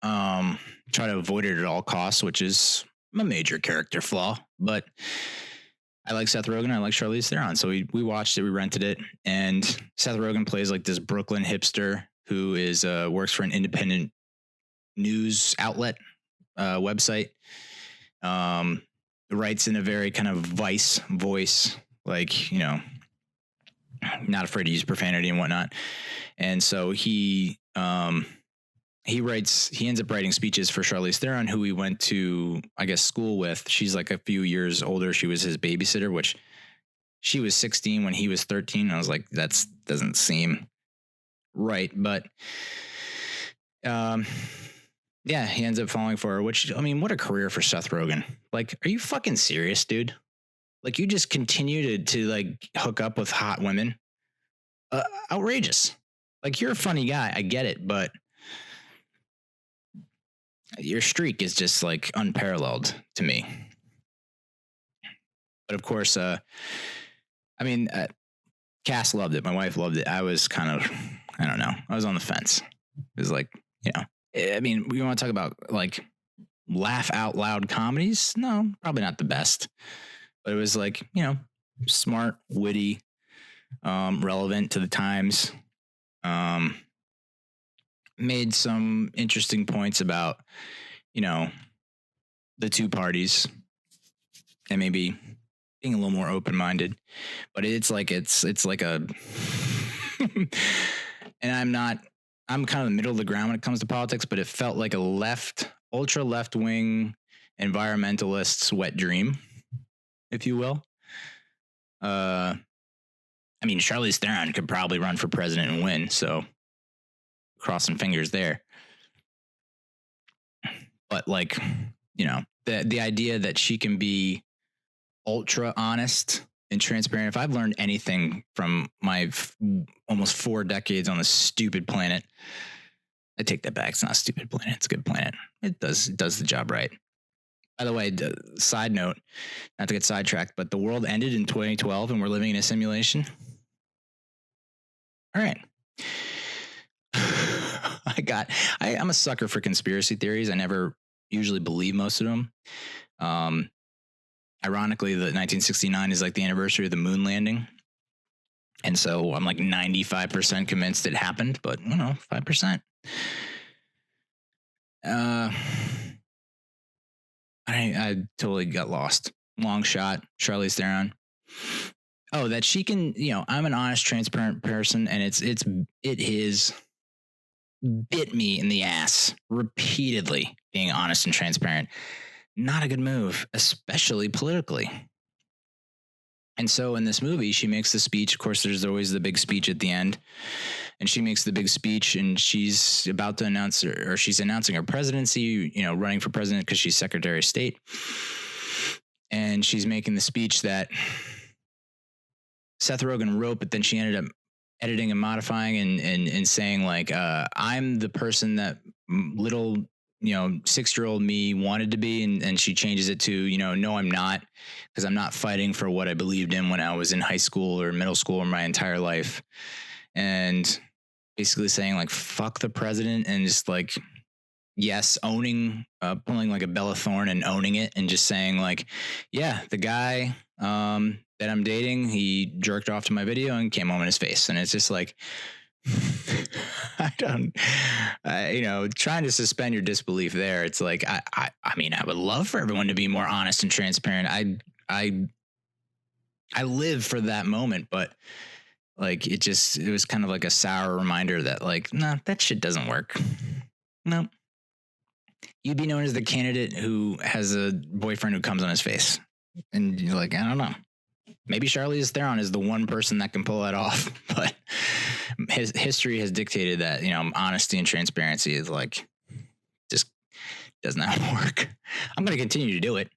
Try to avoid it at all costs, which is a major character flaw. But I like Seth Rogen. I like Charlize Theron. So we watched it. We rented it. And Seth Rogen plays like this Brooklyn hipster who is works for an independent news outlet website. Writes in a very kind of Vice voice, like, not afraid to use profanity and whatnot. And so he ends up writing speeches for Charlize Theron, who he went to, I guess, school with. She's like a few years older. She was his babysitter, which she was 16 when he was 13. I was like, that doesn't seem right. But yeah, he ends up falling for her, which, I mean, what a career for Seth Rogen. Like, are you fucking serious, dude? Like, you just continue to like hook up with hot women. Outrageous. Like, you're a funny guy. I get it, but your streak is just like unparalleled to me. But of course, I mean, Cass loved it. My wife loved it. I was kind of, I don't know. I was on the fence. It was like, you know, I mean, we want to talk about like laugh out loud comedies. No, probably not the best, but it was like, you know, smart, witty, relevant to the times. Made some interesting points about, you know, the two parties and maybe being a little more open-minded, but it's like a, and I'm kind of the middle of the ground when it comes to politics, but it felt like a ultra left-wing environmentalist's wet dream, if you will. I mean, Charlize Theron could probably run for president and win, so crossing fingers there. But like, you know, the idea that she can be ultra honest and transparent. If I've learned anything from my almost 4 decades on this stupid planet, I take that back. It's not a stupid planet. It's a good planet. It does the job right. By the way, side note, not to get sidetracked, but the world ended in 2012 and we're living in a simulation. All right. I'm a sucker for conspiracy theories. I never usually believe most of them. Ironically, the 1969 is like the anniversary of the moon landing. And so I'm like 95% convinced it happened, but you know, 5%. I totally got lost. Long shot, Charlize Theron. Oh, that she can, you know, I'm an honest, transparent person, and it has bit me in the ass repeatedly being honest and transparent. Not a good move, especially politically. And so in this movie, she makes the speech. Of course, there's always the big speech at the end. And she makes the big speech and she's about to announce or she's announcing her presidency, you know, running for president because she's Secretary of State. And she's making the speech that Seth Rogen wrote, but then she ended up editing and modifying and saying like, I'm the person that little, you know, 6-year-old me wanted to be. And she changes it to, you know, no, I'm not, because I'm not fighting for what I believed in when I was in high school or middle school or my entire life. And basically saying like, fuck the president and just like, yes, owning, pulling like a Bella Thorne and owning it and just saying like, yeah, the guy that I'm dating, he jerked off to my video and came home in his face. And it's just like, you know, trying to suspend your disbelief there. It's like, I mean, I would love for everyone to be more honest and transparent. I live for that moment, but like, it was kind of like a sour reminder that like, nah, that shit doesn't work. No. You'd be known as the candidate who has a boyfriend who comes on his face. And you're like, I don't know. Maybe Charlize Theron is the one person that can pull that off, but his history has dictated that, you know, honesty and transparency is like, just does not work. I'm going to continue to do it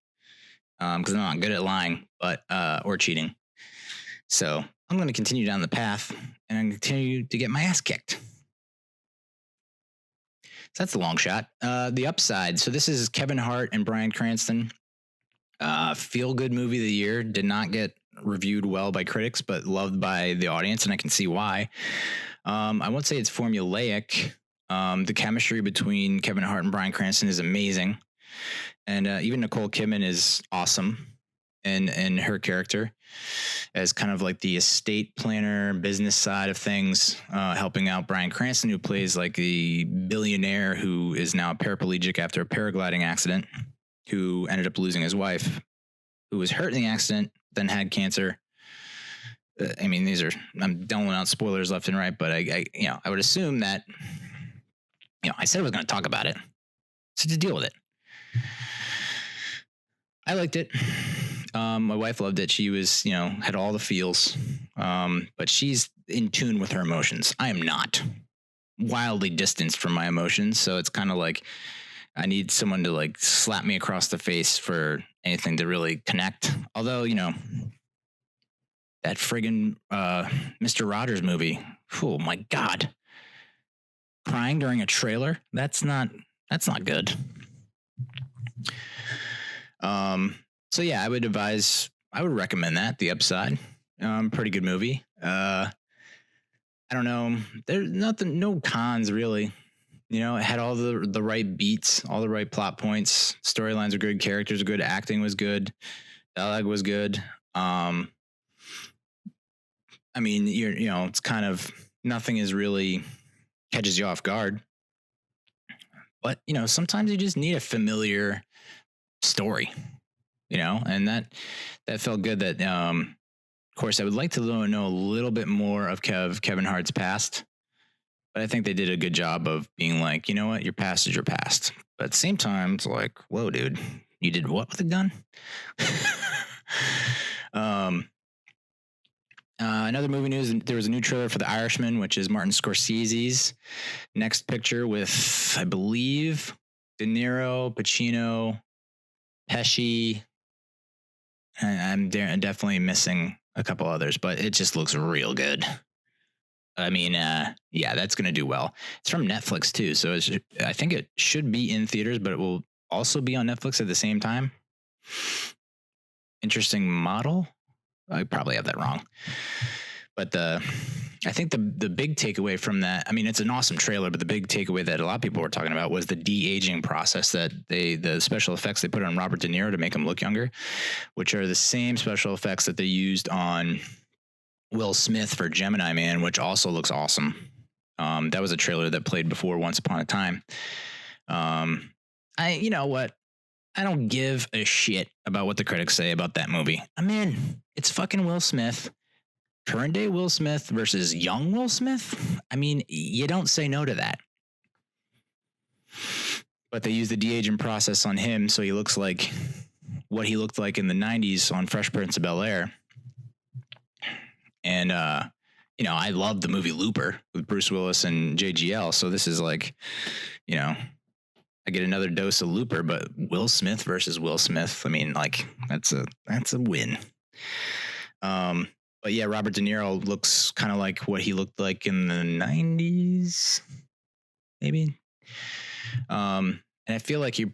because I'm not good at lying, but or cheating. So I'm going to continue down the path and I'm going to continue to get my ass kicked. So that's the long shot. The upside. So this is Kevin Hart and Bryan Cranston. Feel-good movie of the year. Did not get reviewed well by critics, but loved by the audience, and I can see why. I won't say it's formulaic. The chemistry between Kevin Hart and Bryan Cranston is amazing. And even Nicole Kidman is awesome in her character as kind of like the estate planner, business side of things, helping out Bryan Cranston, who plays like a billionaire who is now paraplegic after a paragliding accident, who ended up losing his wife, who was hurt in the accident, then had cancer. I mean, I'm doling out spoilers left and right, but I would assume that, you know, I said I was going to talk about it, so to deal with it. I liked it. My wife loved it. She was, had all the feels, but she's in tune with her emotions. I am not. Wildly distanced from my emotions. So it's kind of like I need someone to like slap me across the face for anything to really connect. Although, that friggin' Mr. Rogers movie. Oh my God. Crying during a trailer. That's not good. So yeah, I would recommend that. The Upside. Pretty good movie. I don't know. There's no cons really. It had all the right beats, all the right plot points. Storylines are good, characters are good, acting was good, dialogue was good. I mean, it's kind of nothing is really catches you off guard. But, sometimes you just need a familiar story, and that felt good. That, of course, I would like to know a little bit more of Kevin Hart's past. But I think they did a good job of being like, you know what, your past is your past. But at the same time, it's like, whoa, dude, you did what with a gun? Another movie news, there was a new trailer for The Irishman, which is Martin Scorsese's next picture with, I believe, De Niro, Pacino, Pesci. I'm definitely missing a couple others, but it just looks real good. I mean, yeah, that's going to do well. It's from Netflix too. So I think it should be in theaters, but it will also be on Netflix at the same time. Interesting model. I probably have that wrong. But I think the big takeaway from that, I mean, it's an awesome trailer, but the big takeaway that a lot of people were talking about was the de-aging process that the special effects they put on Robert De Niro to make him look younger, which are the same special effects that they used on Will Smith for Gemini Man, which also looks awesome. That was a trailer that played before Once Upon a Time. You know what? I don't give a shit about what the critics say about that movie. I'm in. It's fucking Will Smith. Current day Will Smith versus young Will Smith. I mean, you don't say no to that. But they use the de-aging process on him, so he looks like what he looked like in the 90s on Fresh Prince of Bel-Air. And, I love the movie Looper with Bruce Willis and JGL. So this is like, I get another dose of Looper, but Will Smith versus Will Smith. I mean, like that's a win. But yeah, Robert De Niro looks kind of like what he looked like in the 90s, maybe. And I feel like you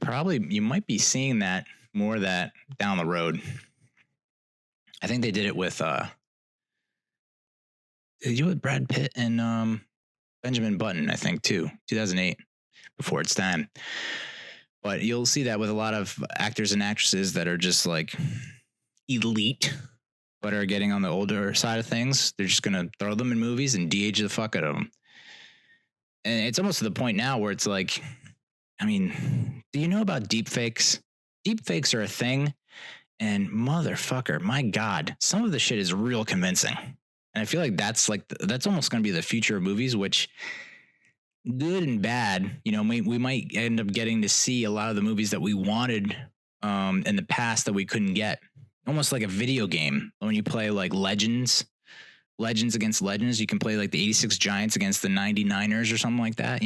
might be seeing that more of that down the road. I think they did it with, Brad Pitt and Benjamin Button, I think, too, 2008, Before It's Time. But you'll see that with a lot of actors and actresses that are just like elite, but are getting on the older side of things. They're just going to throw them in movies and de-age the fuck out of them. And it's almost to the point now where it's like, I mean, do you know about deepfakes? Deepfakes are a thing. And motherfucker, my God, some of the shit is real convincing. And I feel like that's almost going to be the future of movies, which good and bad, we might end up getting to see a lot of the movies that we wanted in the past that we couldn't get. Almost like a video game. When you play like Legends against Legends, you can play like the 86 Giants against the 99ers or something like that,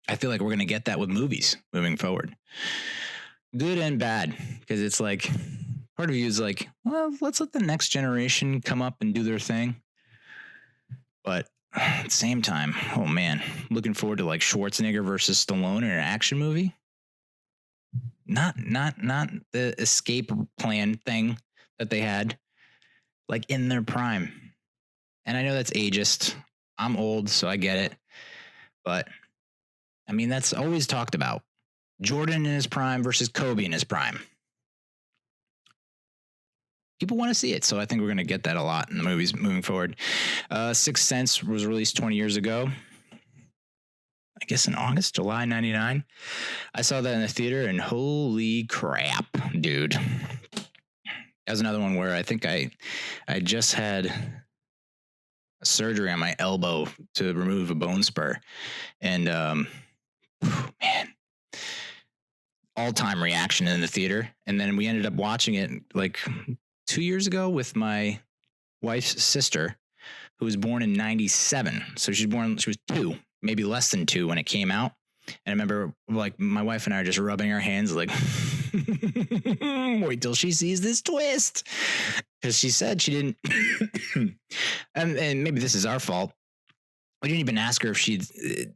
I feel like we're going to get that with movies moving forward. Good and bad, because it's like part of you is like, well, let's let the next generation come up and do their thing. But at the same time, oh man, looking forward to like Schwarzenegger versus Stallone in an action movie. Not the escape plan thing that they had, like in their prime. And I know that's ageist. I'm old, so I get it. But I mean, that's always talked about. Jordan in his prime versus Kobe in his prime. People want to see it, so I think we're going to get that a lot in the movies moving forward. Sixth Sense was released 20 years ago. I guess in August, July 99. I saw that in the theater, and holy crap, dude. That was another one where I think I just had a surgery on my elbow to remove a bone spur. And, man, all-time reaction in the theater. And then we ended up watching it like 2 years ago with my wife's sister, who was born in 97. So she was 2, maybe less than 2 when it came out. And I remember like my wife and I are just rubbing our hands like, wait till she sees this twist. Because she said she didn't. and maybe this is our fault. We didn't even ask her if she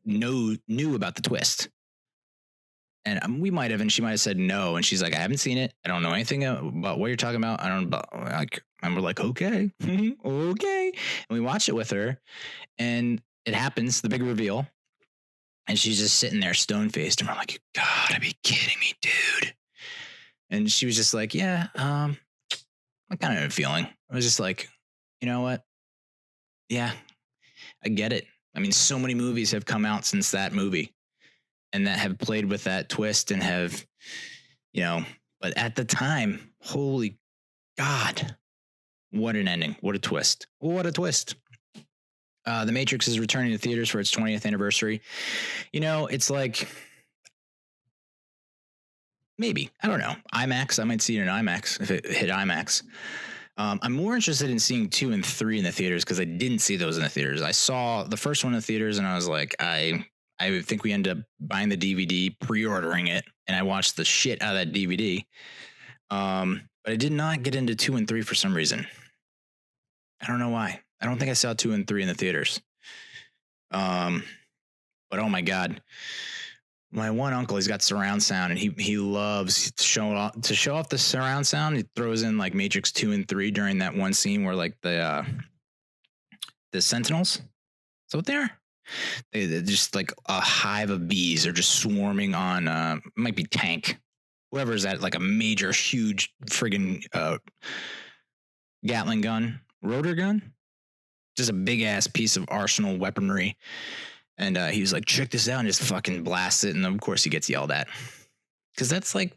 knew about the twist. And we might have, and she might have said no. And she's like, I haven't seen it. I don't know anything about what you're talking about. I don't know about, like, and we're like, okay, okay. And we watched it with her, and it happens, the big reveal. And she's just sitting there stone faced. And we're like, you gotta be kidding me, dude. And she was just like, yeah, I kind of have a feeling. I was just like, you know what? Yeah, I get it. I mean, so many movies have come out since that movie, and that have played with that twist and have, but at the time, holy God, what an ending. What a twist. What a twist. The Matrix is returning to theaters for its 20th anniversary. It's like, maybe, I don't know. IMAX, I might see it in IMAX if it hit IMAX. I'm more interested in seeing 2 and 3 in the theaters because I didn't see those in the theaters. I saw the first one in the theaters and I was like, I think we ended up buying the DVD, pre-ordering it, and I watched the shit out of that DVD. But I did not get into 2 and 3 for some reason. I don't know why. I don't think I saw 2 and 3 in the theaters. But oh my God. My one uncle, he's got surround sound, and he loves to show off the surround sound. He throws in like Matrix 2 and 3 during that one scene where like the Sentinels, is what they are? They're just like a hive of bees are just swarming on might be tank, whoever is that, like a major huge friggin' Gatling gun, rotor gun, just a big ass piece of arsenal weaponry. And he was like, check this out, and just fucking blasts it. And of course he gets yelled at because that's like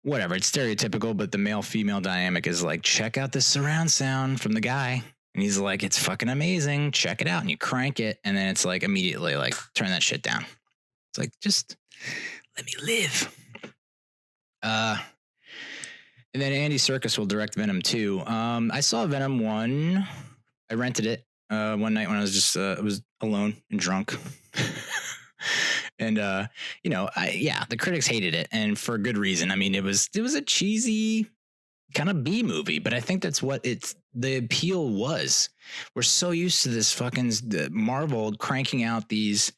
whatever, it's stereotypical, but the male female dynamic is like, check out this surround sound from the guy. And he's like, it's fucking amazing. Check it out. And you crank it. And then it's like immediately like, turn that shit down. It's like, just let me live. And then Andy Serkis will direct Venom 2. I saw Venom 1. I rented it one night when I was just was alone and drunk. And the critics hated it, and for good reason. I mean, it was a cheesy kind of B movie, but I think that's what the appeal was. We're so used to this fucking Marvel cranking out these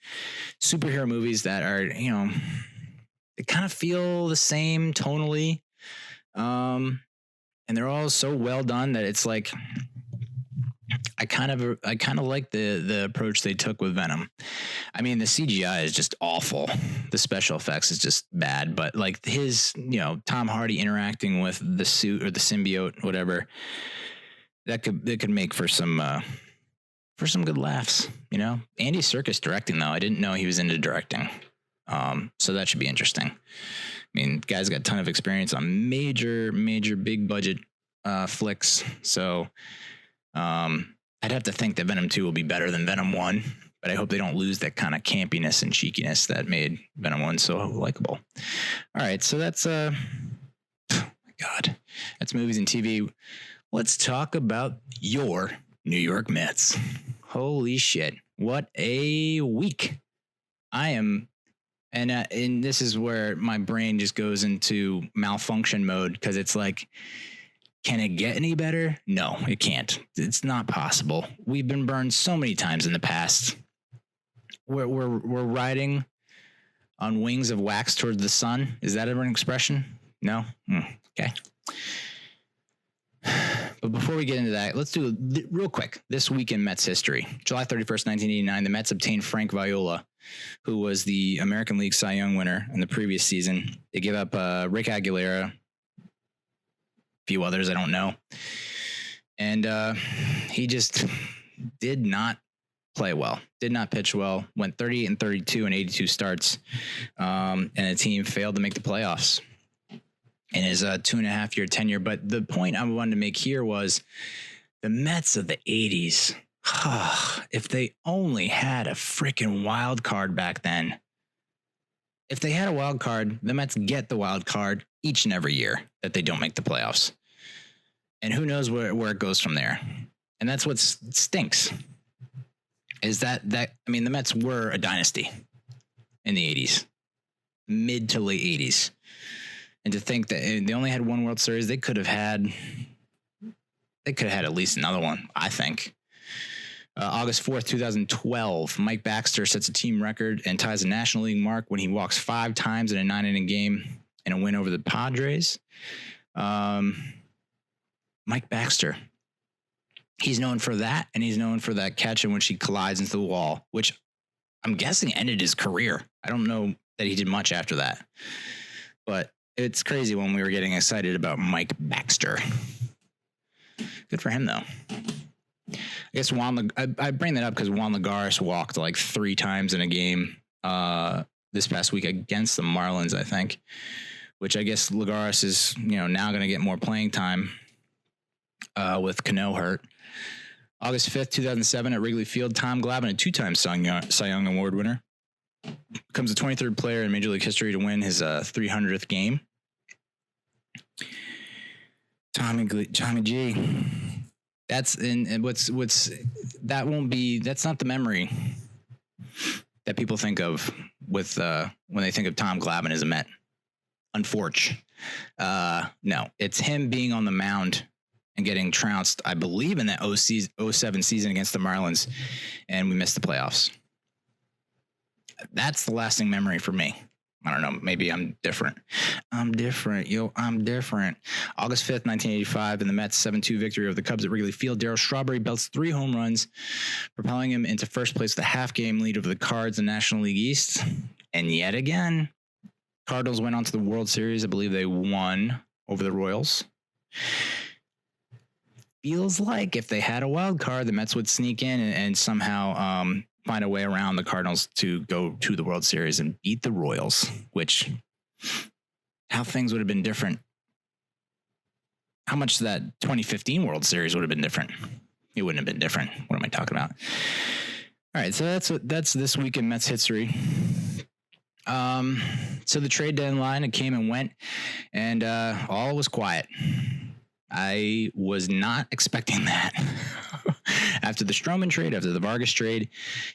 superhero movies that are, they kind of feel the same tonally. And they're all so well done that it's like, I kind of like the approach they took with Venom. I mean, the CGI is just awful. The special effects is just bad, but like his, Tom Hardy interacting with the suit or the symbiote, whatever, that could make for some good laughs, Andy Serkis directing though. I didn't know he was into directing. So that should be interesting. I mean, guy's got a ton of experience on major big budget flicks. So I'd have to think that Venom 2 will be better than Venom 1, but I hope they don't lose that kind of campiness and cheekiness that made Venom 1 so likable. All right, so that's oh my God, that's movies and TV. Let's talk about your New York Mets. Holy shit, what a week. I am, and this is where my brain just goes into malfunction mode, because it's like, can it get any better? No, it can't. It's not possible. We've been burned so many times in the past. We're riding on wings of wax towards the sun. Is that ever an expression? No? Okay. But before we get into that, let's do real quick this week in Mets history. July 31st, 1989, the Mets obtained Frank Viola, who was the American League Cy Young winner in the previous season. They give up Rick Aguilera, few others I don't know, and he just did not play well, did not pitch well, went 30-32 in 82 starts, and the team failed to make the playoffs in his 2.5 year tenure. But the point I wanted to make here was the Mets of the 80s. If they only had a freaking wild card back then, if they had a wild card, the Mets get the wild card each and every year that they don't make the playoffs. And who knows where it goes from there. And that's what stinks. Is that the Mets were a dynasty in the 80s, mid to late 80s. And to think that they only had one World Series, they could have had at least another one, I think. August 4th, 2012, Mike Baxter sets a team record and ties a National League mark when he walks 5 times in a 9-inning game in a win over the Padres. Mike Baxter, he's known for that, and he's known for that catch in which he collides into the wall, which I'm guessing ended his career. I don't know that he did much after that, but it's crazy when we were getting excited about Mike Baxter. Good for him, though. I guess I bring that up because Juan Lagares walked like 3 times in a game this past week against the Marlins, I think, which I guess Lagares is, now going to get more playing time with Cano hurt. August 5th, 2007 at Wrigley Field, Tom Glavine, a 2-time Cy Young Award winner, becomes the 23rd player in Major League history to win his 300th game. Tommy G. That's that's not the memory that people think of with when they think of Tom Glavine as a Met. Unfortunately, no, it's him being on the mound and getting trounced, I believe, in that 07 season against the Marlins, and we missed the playoffs. That's the lasting memory for me. I don't know. Maybe I'm different. I'm different. August 5th, 1985, in the Mets' 7-2 victory over the Cubs at Wrigley Field, Daryl Strawberry belts 3 home runs, propelling him into first place with a half-game lead over the Cards in National League East. And yet again, Cardinals went on to the World Series. I believe they won over the Royals. Feels like if they had a wild card, the Mets would sneak in and somehow find a way around the Cardinals to go to the World Series and beat the Royals, which how things would have been different. How much that 2015 World Series would have been different. It wouldn't have been different. What am I talking about? All right. So that's this week in Mets history. So the trade deadline, it came and went, and all was quiet. I was not expecting that. After the Stroman trade, after the Vargas trade,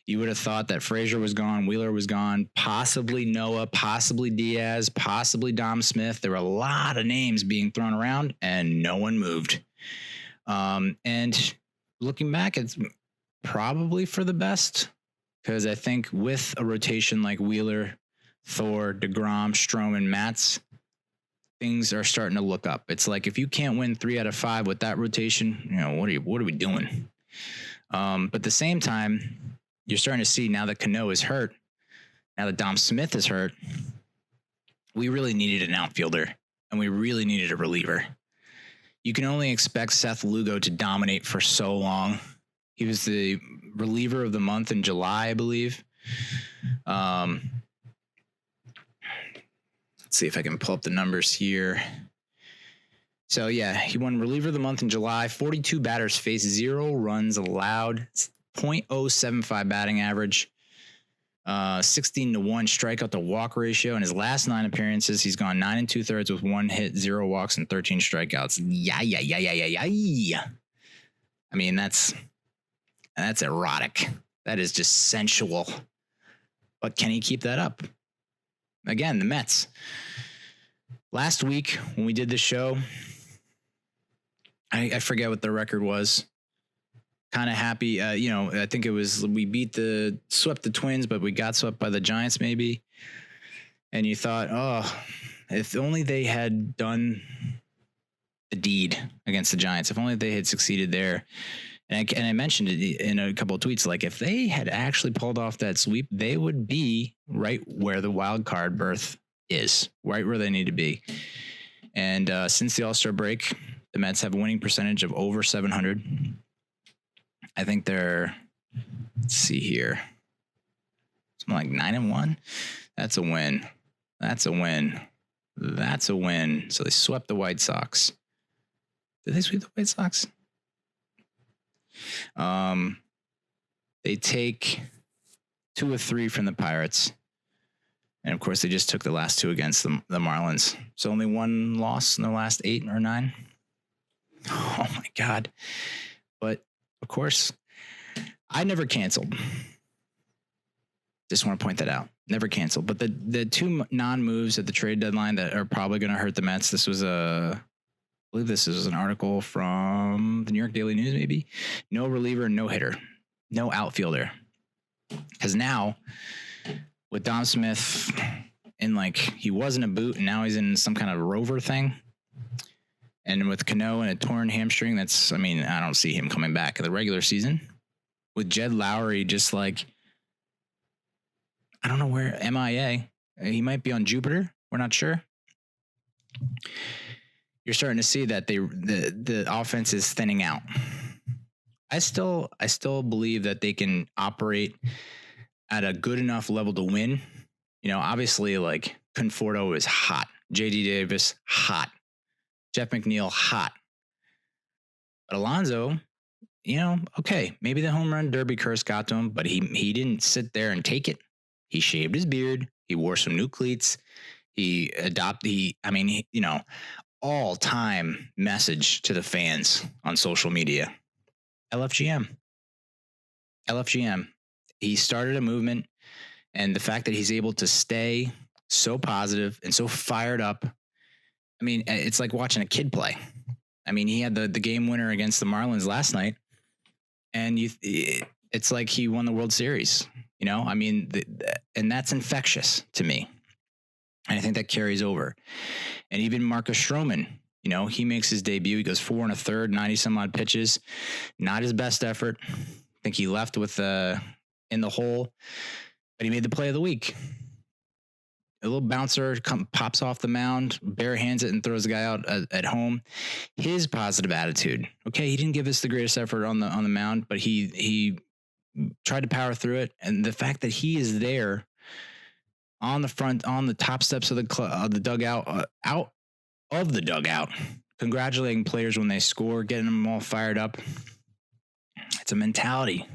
you would have thought that Frazier was gone, Wheeler was gone, possibly Noah, possibly Diaz, possibly Dom Smith. There were a lot of names being thrown around, and no one moved. And looking back, it's probably for the best, because I think with a rotation like Wheeler, Thor, DeGrom, Stroman, Matz, things are starting to look up. It's like if you can't win 3 out of 5 with that rotation, what are we doing? But at the same time, you're starting to see now that Cano is hurt, now that Dom Smith is hurt, we really needed an outfielder, and we really needed a reliever. You can only expect Seth Lugo to dominate for so long. He was the reliever of the month in July, I believe. Let's see if I can pull up the numbers here. So, yeah, he won reliever of the month in July. 42 batters faced, 0 runs allowed, .075 batting average, 16-1 strikeout to walk ratio. In his last 9 appearances, he's gone 9 2/3 with 1 hit, 0 walks, and 13 strikeouts. Yeah. I mean, that's erotic. That is just sensual. But can he keep that up? Again, the Mets. Last week when we did the show, I forget what the record was. Kind of happy. I think it was we swept the Twins, but we got swept by the Giants maybe. And you thought, oh, if only they had done the deed against the Giants. If only they had succeeded there. And I mentioned it in a couple of tweets, like if they had actually pulled off that sweep, they would be right where the wild card berth is, right where they need to be. And since the All-Star break, the Mets have a winning percentage of over 700. I think they're, let's see here, something like 9-1. That's a win. That's a win. That's a win. So they swept the White Sox. Did they sweep the White Sox? They take 2 of 3 from the Pirates. And of course, they just took the last two against the Marlins. So only one loss in the last 8 or 9. Oh my God. But of course, I never canceled. Just want to point that out. Never canceled. But the two non-moves at the trade deadline that are probably going to hurt the Mets. This was I believe this is an article from the New York Daily News, maybe. No reliever, no hitter, no outfielder. Because now, with Dom Smith in he wasn't a boot and now he's in some kind of rover thing. And with Cano and a torn hamstring, I don't see him coming back in the regular season. With Jed Lowry just I don't know where, MIA. He might be on Jupiter. We're not sure. You're starting to see that the offense is thinning out. I still believe that they can operate at a good enough level to win. Obviously Conforto is hot. JD Davis, hot. Jeff McNeil, hot. But Alonso, okay, maybe the home run derby curse got to him, but he didn't sit there and take it. He shaved his beard. He wore some new cleats. He adopted, all-time message to the fans on social media. LFGM. He started a movement, and the fact that he's able to stay so positive and so fired up, it's like watching a kid play. He had the game winner against the Marlins last night, and it's like he won the World Series. And that's infectious to me. And I think that carries over. And even Marcus Stroman, he makes his debut. He goes 4 1/3, 90 some odd pitches. Not his best effort. I think he left with in the hole, but he made the play of the week. A little bouncer pops off the mound, bare hands it and throws the guy out at home. His positive attitude. Okay, he didn't give us the greatest effort on the mound, but he tried to power through it. And the fact that he is there on the top steps of the dugout, out of the dugout, congratulating players when they score, getting them all fired up. It's a mentality.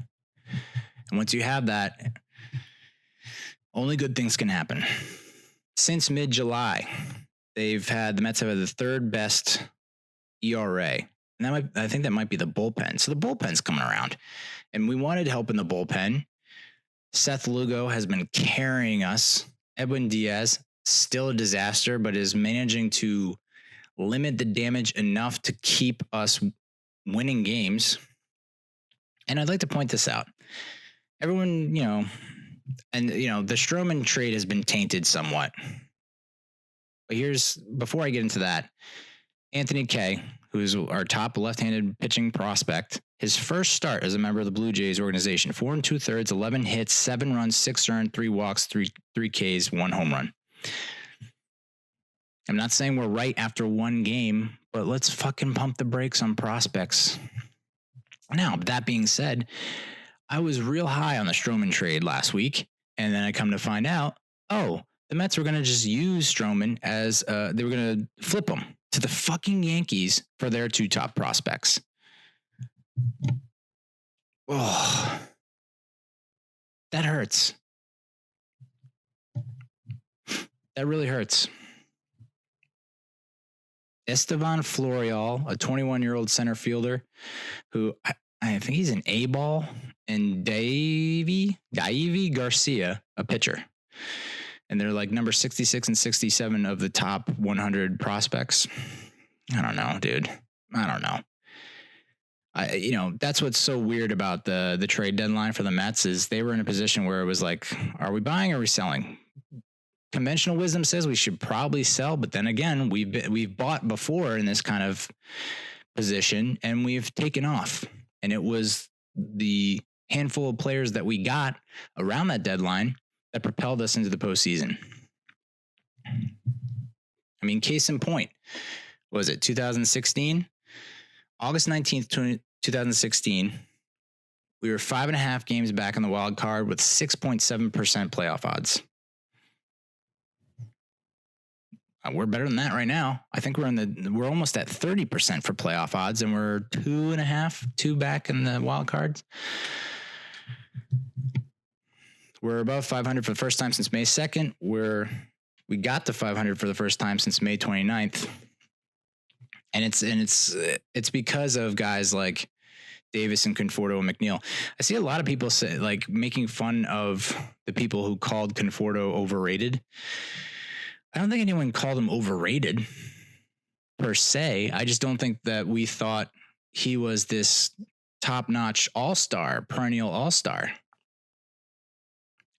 And once you have that, only good things can happen. Since mid-July, the Mets have had the third best ERA. And I think that might be the bullpen. So the bullpen's coming around. And we wanted help in the bullpen. Seth Lugo has been carrying us. Edwin Diaz, still a disaster, but is managing to limit the damage enough to keep us winning games. And I'd like to point this out. Everyone, the Stroman trade has been tainted somewhat. But before I get into that, Anthony Kay, who's our top left-handed pitching prospect, his first start as a member of the Blue Jays organization, 4 2/3, 11 hits, 7 runs, 6 earned, 3 walks, 3 Ks, 1 home run. I'm not saying we're right after one game, but let's fucking pump the brakes on prospects. Now, that being said, I was real high on the Stroman trade last week, and then I come to find out, the Mets were going to just use Stroman as they were going to flip him to the fucking Yankees for their 2 top prospects. Oh, that hurts. That really hurts. Estevan Florial, a 21-year-old center fielder who I think he's an A-ball, and Davey Garcia, a pitcher. And they're number 66 and 67 of the top 100 prospects. I don't know, dude. I don't know. That's what's so weird about the trade deadline for the Mets is they were in a position where it was are we buying or are we selling? Conventional wisdom says we should probably sell, but then again, we've bought before in this kind of position and we've taken off. And it was the handful of players that we got around that deadline that propelled us into the postseason. Case in point, was it 2016? August 19th, 2016, we were 5.5 games back in the wild card with 6.7% playoff odds. We're better than that right now. I think we're almost at 30% for playoff odds, and we're 2 back in the wild cards. We're above 500 for the first time since May 2nd. We got to 500 for the first time since May 29th. And it's because of guys like Davis and Conforto and McNeil. I see a lot of people say, like, making fun of the people who called Conforto overrated. I don't think anyone called him overrated per se. I just don't think that we thought he was this top-notch all-star, perennial all-star.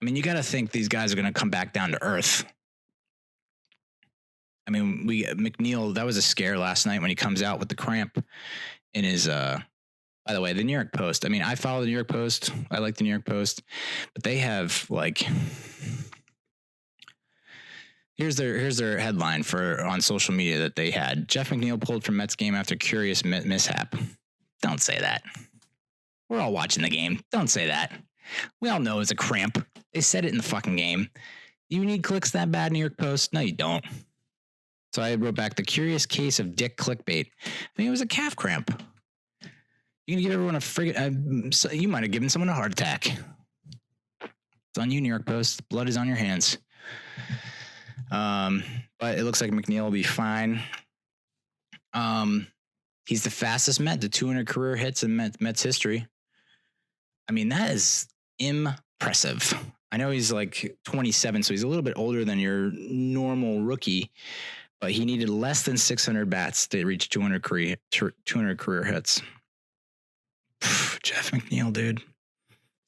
I mean, you got to think these guys are going to come back down to earth. I mean, McNeil, that was a scare last night when he comes out with the cramp in his, by the way, the New York Post. I mean, I follow the New York Post. I like the New York Post, but they have like, here's their headline on social media that they had. Jeff McNeil pulled from Mets game after curious mishap. Don't say that. We're all watching the game. Don't say that. We all know it's a cramp. They said it in the fucking game. You need clicks that bad, New York Post? No, you don't. So I wrote back, the curious case of dick clickbait. I mean, it was a calf cramp. You're going to give everyone a friggin'... you might have given someone a heart attack. It's on you, New York Post. Blood is on your hands. But it looks like McNeil will be fine. He's the fastest Met to 200 career hits in Mets history. I mean, that is impressive. I know he's like 27, so he's a little bit older than your normal rookie, but he needed less than 600 bats to reach 200 career hits. Jeff McNeil, dude.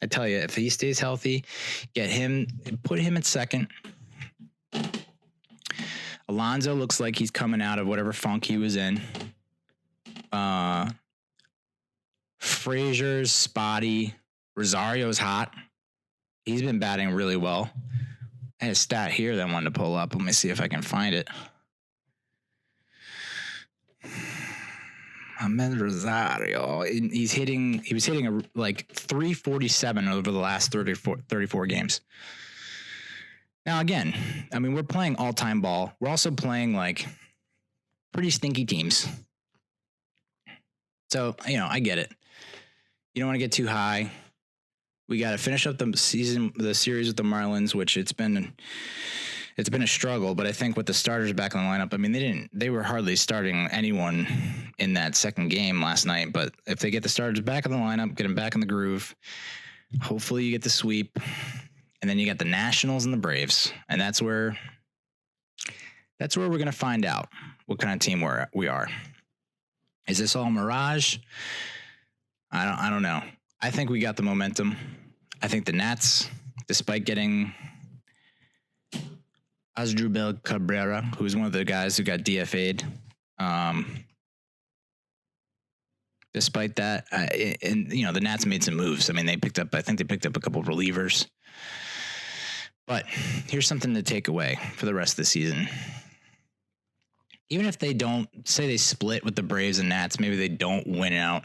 I tell you, if he stays healthy, put him at second. Alonso looks like he's coming out of whatever funk he was in. Frazier's spotty. Rosario's hot. He's been batting really well. I had a stat here that I wanted to pull up. Let me see if I can find it. Ahmed Rosario. He was hitting like 347 over the last 34 games. Now, again, I mean, we're playing all-time ball. We're also playing like pretty stinky teams. So, I get it. You don't want to get too high. We got to finish up the series with the Marlins, which it's been a struggle, but I think with the starters back in the lineup, I mean, they were hardly starting anyone in that second game last night, but if they get the starters back in the lineup, get them back in the groove, hopefully you get the sweep, and then you got the Nationals and the Braves, and that's where we're going to find out what kind of team we are. Is this all mirage? I don't know. I think we got the momentum. I think the Nats, despite getting Asdrubal Cabrera, who's one of the guys who got DFA'd, despite that, the Nats made some moves. I mean, I think they picked up a couple of relievers. But here's something to take away for the rest of the season. Even if they don't, say they split with the Braves and Nats, maybe they don't win out.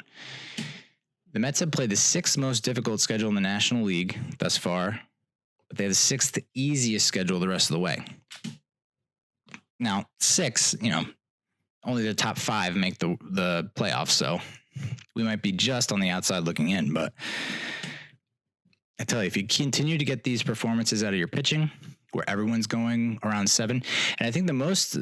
The Mets have played the sixth most difficult schedule in the National League thus far, but they have the sixth easiest schedule the rest of the way. Now, only the top five make the playoffs, so we might be just on the outside looking in, but I tell you, if you continue to get these performances out of your pitching, where everyone's going around 7. And I think the most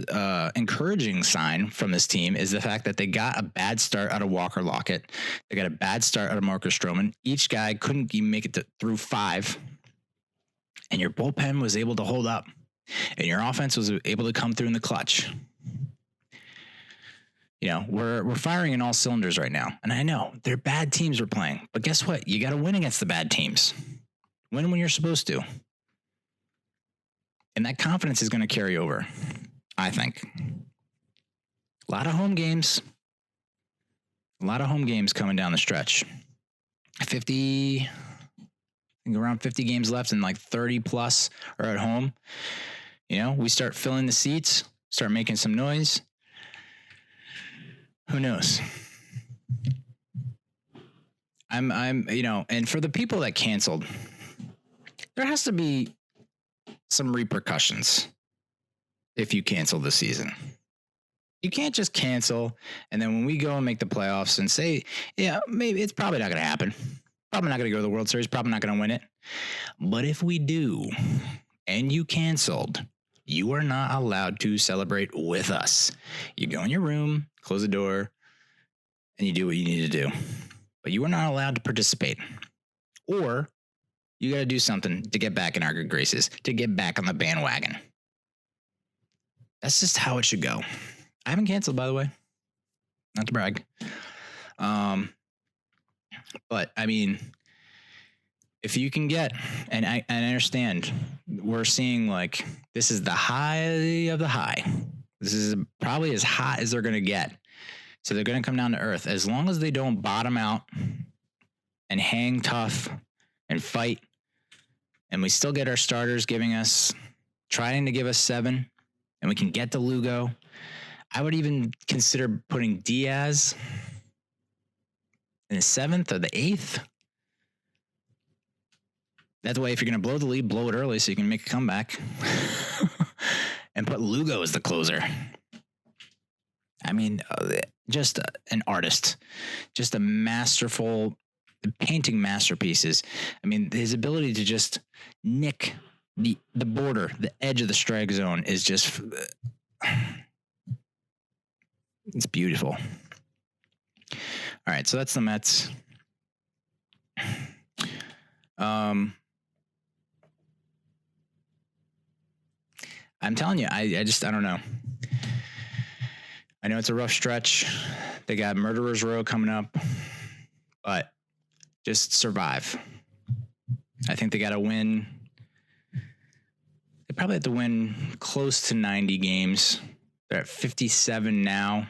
encouraging sign from this team is the fact that they got a bad start out of Walker Lockett. They got a bad start out of Marcus Stroman. Each guy couldn't even make it through 5. And your bullpen was able to hold up. And your offense was able to come through in the clutch. We're firing in all cylinders right now. And I know they're bad teams we're playing. But guess what? You got to win against the bad teams. Win when you're supposed to. And that confidence is going to carry over, I think. A lot of home games coming down the stretch. Around 50 games left and like 30 plus are at home. We start filling the seats, start making some noise. Who knows? And for the people that canceled, there has to be some repercussions if you cancel the season. You can't just cancel and then when we go and make the playoffs and say, yeah, maybe it's probably not going to happen. Probably not going to go to the World Series. Probably not going to win it. But if we do, and you canceled, you are not allowed to celebrate with us. You go in your room, close the door, and you do what you need to do. But you are not allowed to participate. Or you got to do something to get back in our good graces, to get back on the bandwagon. That's just how it should go. I haven't canceled, by the way. Not to brag. But I mean, if you can get, and I understand, we're seeing like, this is the high of the high. This is probably as hot as they're going to get. So they're going to come down to earth. As long as they don't bottom out and hang tough and fight, and we still get our starters trying to give us 7, and we can get to Lugo. I would even consider putting Diaz in the 7th or the 8th. That way, if you're going to blow the lead, blow it early so you can make a comeback. And put Lugo as the closer. I mean, just an artist. Just a masterful, painting masterpieces. I mean, his ability to just nick the border, the edge of the strike zone is just... It's beautiful. All right, so that's the Mets. I'm telling you, I don't know. I know it's a rough stretch. They got Murderers Row coming up, but just survive. I think they got to win. They probably have to win close to 90 games. They're at 57 now.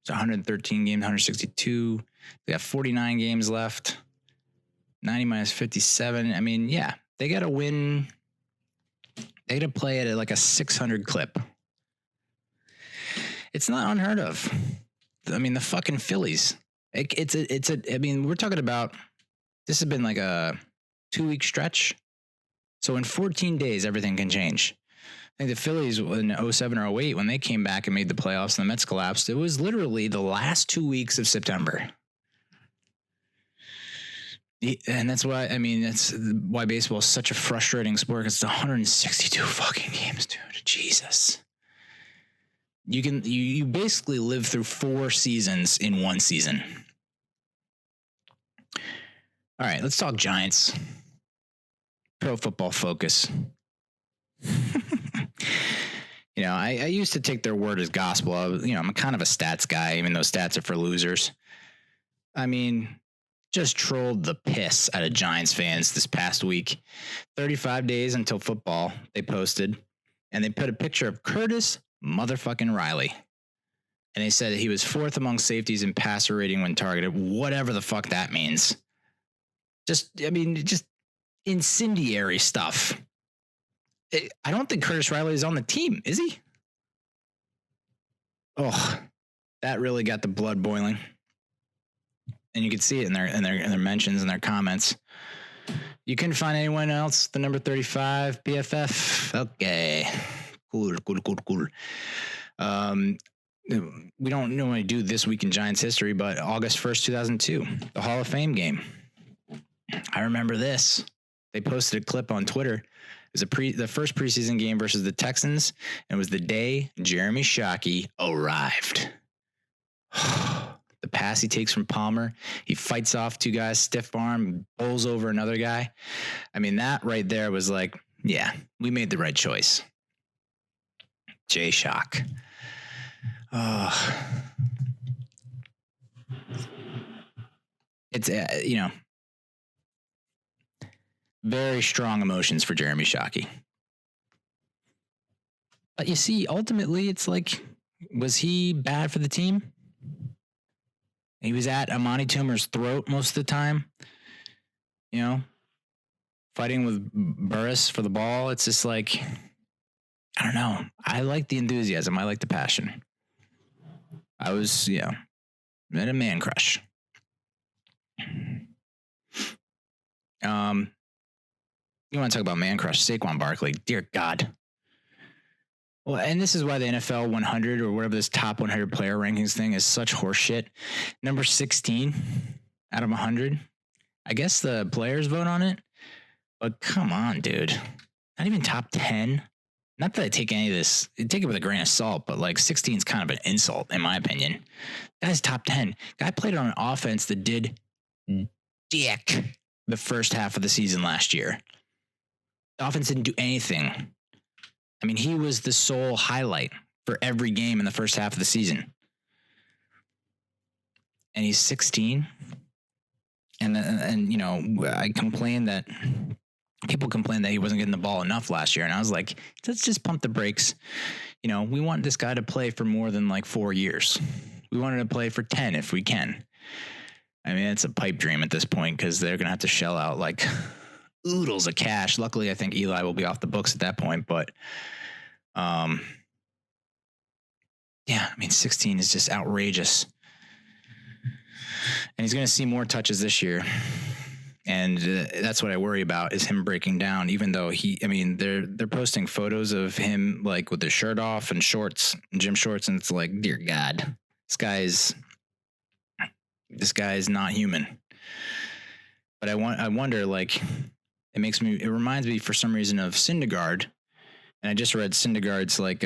It's 113 games, 162. They got 49 games left. 90 minus 57. I mean, yeah, they got to win. They got to play at like a 600 clip. It's not unheard of. I mean, the fucking Phillies. I mean, we're talking about, this has been like a 2-week stretch. So in 14 days, everything can change. I think the Phillies in 07 or 08, when they came back and made the playoffs and the Mets collapsed, it was literally the last 2 weeks of September. And that's why, I mean, that's why baseball is such a frustrating sport. It's 162 fucking games, dude. Jesus. You basically live through 4 seasons in one season. All right, let's talk Giants. Pro Football Focus. You know, I used to take their word as gospel. I'm kind of a stats guy, even though stats are for losers. I mean, just trolled the piss out of Giants fans this past week. 35 days until football, they posted, and they put a picture of Curtis motherfucking Riley. And they said he was 4th among safeties in passer rating when targeted, whatever the fuck that means. Just incendiary stuff. I don't think Curtis Riley is on the team, is he? Oh, that really got the blood boiling. And you could see it in their mentions and their comments. You couldn't find anyone else. The number 35 PFF. Okay, cool. We don't normally do this week in Giants history, but August 1st, 2002, the Hall of Fame game. I remember this. They posted a clip on Twitter. It was the first preseason game versus the Texans, and it was the day Jeremy Shockey arrived. The pass he takes from Palmer, he fights off 2 guys, stiff arm, bowls over another guy. I mean, that right there was like, yeah, we made the right choice. Jay Shock. It's, very strong emotions for Jeremy Shockey. But you see, ultimately, it's like, was he bad for the team? He was at Amani Toomer's throat most of the time. You know, fighting with Burris for the ball. It's just like, I don't know. I like the enthusiasm. I like the passion. I was, had a man crush. You want to talk about man crush? Saquon Barkley. Dear God. Well, and this is why the NFL 100 or whatever this top 100 player rankings thing is such horseshit. Number 16 out of 100 I guess the players vote on it, but come on, dude. Not even top 10. Not that I take any of this, take it with a grain of salt, but like 16 is kind of an insult, in my opinion. Guy's top 10. Guy played on an offense that did dick the first half of the season last year. The offense didn't do anything. I mean, he was the sole highlight for every game in the first half of the season. And he's 16. And you know, people complained that he wasn't getting the ball enough last year. And I was like, let's just pump the brakes. You know, we want this guy to play for more than like 4 years. We want him to play for 10 if we can. I mean, it's a pipe dream at this point because they're going to have to shell out like oodles of cash. Luckily, I think Eli will be off the books at that point. But yeah, I mean, 16 is just outrageous. And he's going to see more touches this year. And that's what I worry about is him breaking down, even though they're posting photos of him like with his shirt off and shorts, gym shorts. And it's like, dear God, this guy is not human. But I wonder, like, it reminds me for some reason of Syndergaard. And I just read Syndergaard's like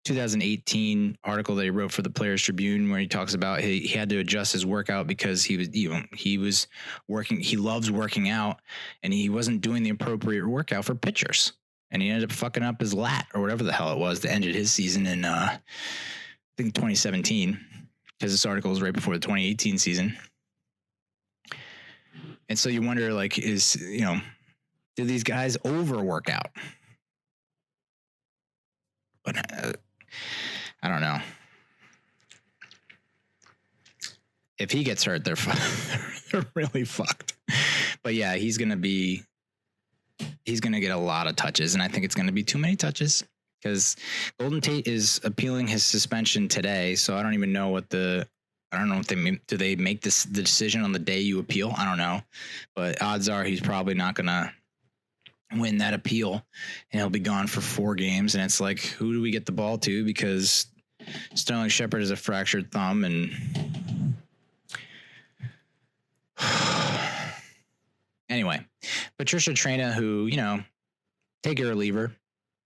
2018 article that he wrote for the Players Tribune, where he talks about he had to adjust his workout because he was working. He loves working out, and he wasn't doing the appropriate workout for pitchers, and he ended up fucking up his lat or whatever the hell it was that ended his season in I think 2017, because this article was right before the 2018 season. And so you wonder, like, do these guys overwork out? But I don't know. If he gets hurt, they're really fucked. But yeah, he's going to get a lot of touches, and I think it's going to be too many touches because Golden Tate is appealing his suspension today. So I don't even know I don't know if they make the decision on the day you appeal. I don't know, but odds are he's probably not going to win that appeal, and he'll be gone for 4 games. And it's like, who do we get the ball to? Because Sterling Shepard has a fractured thumb, and anyway, Patricia Traina, who, take her or leave her.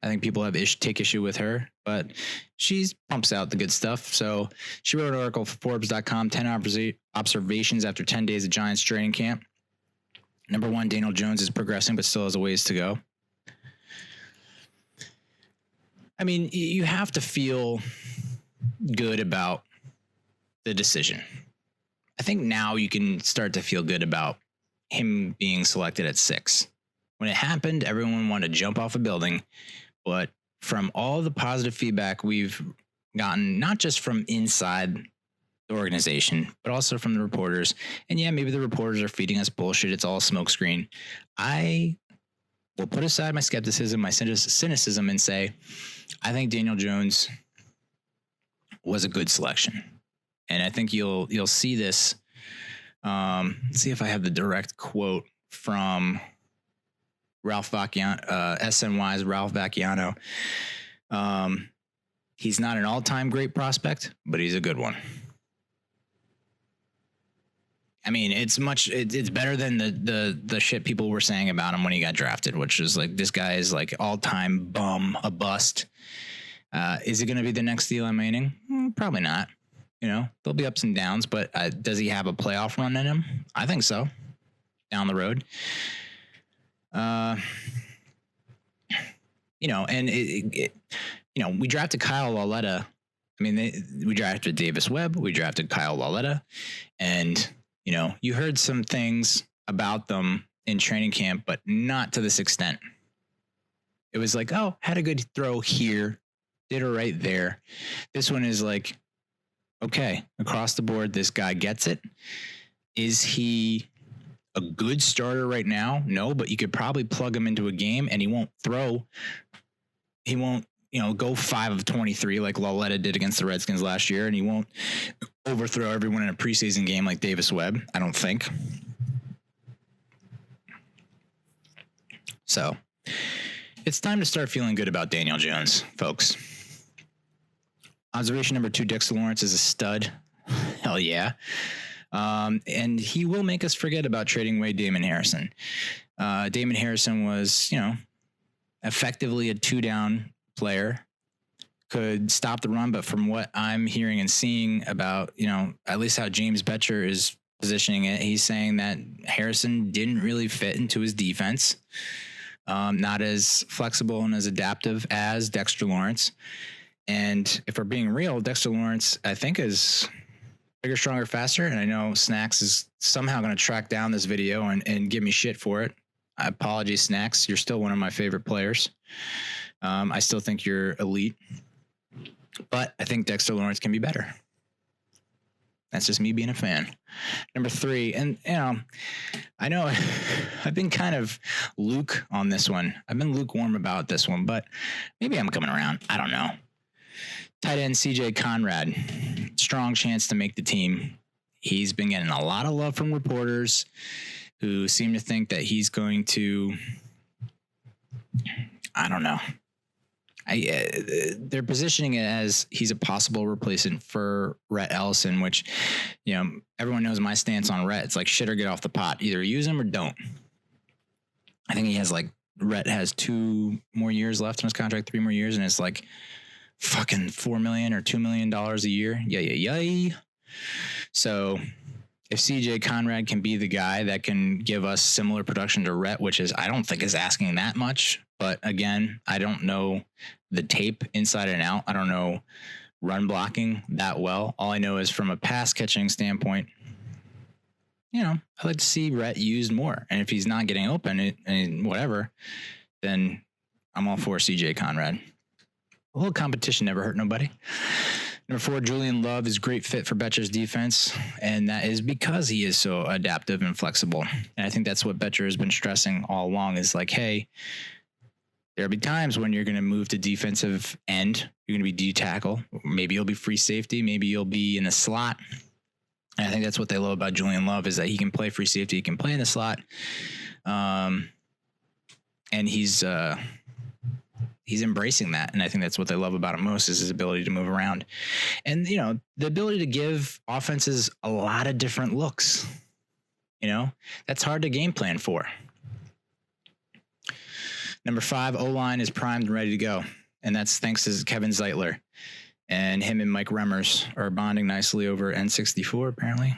I think people take issue with her, but she pumps out the good stuff. So she wrote an article for Forbes.com, 10 observations after 10 days of Giants training camp. Number 1, Daniel Jones is progressing, but still has a ways to go. I mean, you have to feel good about the decision. I think now you can start to feel good about him being selected at 6. When it happened, everyone wanted to jump off a building, but from all the positive feedback we've gotten, not just from inside the organization, but also from the reporters. And yeah, maybe the reporters are feeding us bullshit. It's all smokescreen. I will put aside my skepticism, my cynicism, and say, I think Daniel Jones was a good selection. And I think you'll see this. Let's see if I have the direct quote from Ralph Vacchiano, SNY's Ralph Vacchiano. He's not an all-time great prospect, but he's a good one. I mean, it's better than the shit people were saying about him when he got drafted, which was like, this guy is like all-time bum, a bust. Is he going to be the next Eli Manning? Probably not. There'll be ups and downs, but does he have a playoff run in him? I think so. Down the road. And we drafted Kyle Lauletta. I mean, we drafted Davis Webb. We drafted Kyle Lauletta. And, you heard some things about them in training camp, but not to this extent. It was like, oh, had a good throw here. Did it right there. This one is like, okay, across the board, this guy gets it. Is he a good starter right now? No, but you could probably plug him into a game and he won't throw. He won't, go 5 of 23 like Lauletta did against the Redskins last year, and he won't overthrow everyone in a preseason game like Davis Webb, I don't think. So it's time to start feeling good about Daniel Jones, folks. Observation number 2, Dexter Lawrence is a stud. Hell yeah. And he will make us forget about trading away Damon Harrison. Damon Harrison was, effectively a 2-down player, could stop the run. But from what I'm hearing and seeing about, at least how James Betcher is positioning it, he's saying that Harrison didn't really fit into his defense. Not as flexible and as adaptive as Dexter Lawrence. And if we're being real, Dexter Lawrence, I think, is bigger, stronger, faster. And I know Snacks is somehow going to track down this video and give me shit for it. Apologies, Snacks. You're still one of my favorite players. I still think you're elite. But I think Dexter Lawrence can be better. That's just me being a fan. Number 3, and I know I've been kind of Luke on this one. I've been lukewarm about this one, but maybe I'm coming around. I don't know. Tight end CJ Conrad, strong chance to make the team. He's been getting a lot of love from reporters who seem to think that he's going to, I don't know. They're positioning it as he's a possible replacement for Rhett Ellison, which, everyone knows my stance on Rhett. It's like shit or get off the pot. Either use him or don't. I think he has Rhett has 2 more years left in his contract, 3 more years, and it's like fucking $4 million or $2 million a year. Yay. So if CJ Conrad can be the guy that can give us similar production to Rhett, which I don't think is asking that much. But again, I don't know the tape inside and out. I don't know run blocking that well. All I know is from a pass catching standpoint, I'd like to see Rhett used more. And if he's not getting open and whatever, then I'm all for CJ Conrad. A little competition never hurt nobody. Number 4, Julian Love is a great fit for Betcher's defense, and that is because he is so adaptive and flexible. And I think that's what Betcher has been stressing all along is like, hey, there'll be times when you're going to move to defensive end. You're going to be D tackle. Maybe you'll be free safety. Maybe you'll be in the slot. And I think that's what they love about Julian Love is that he can play free safety. He can play in the slot. And he's embracing that. And I think that's what they love about him most is his ability to move around. And, the ability to give offenses a lot of different looks. That's hard to game plan for. Number 5, O-line is primed and ready to go. And that's thanks to Kevin Zeitler. And him and Mike Remmers are bonding nicely over N64, apparently.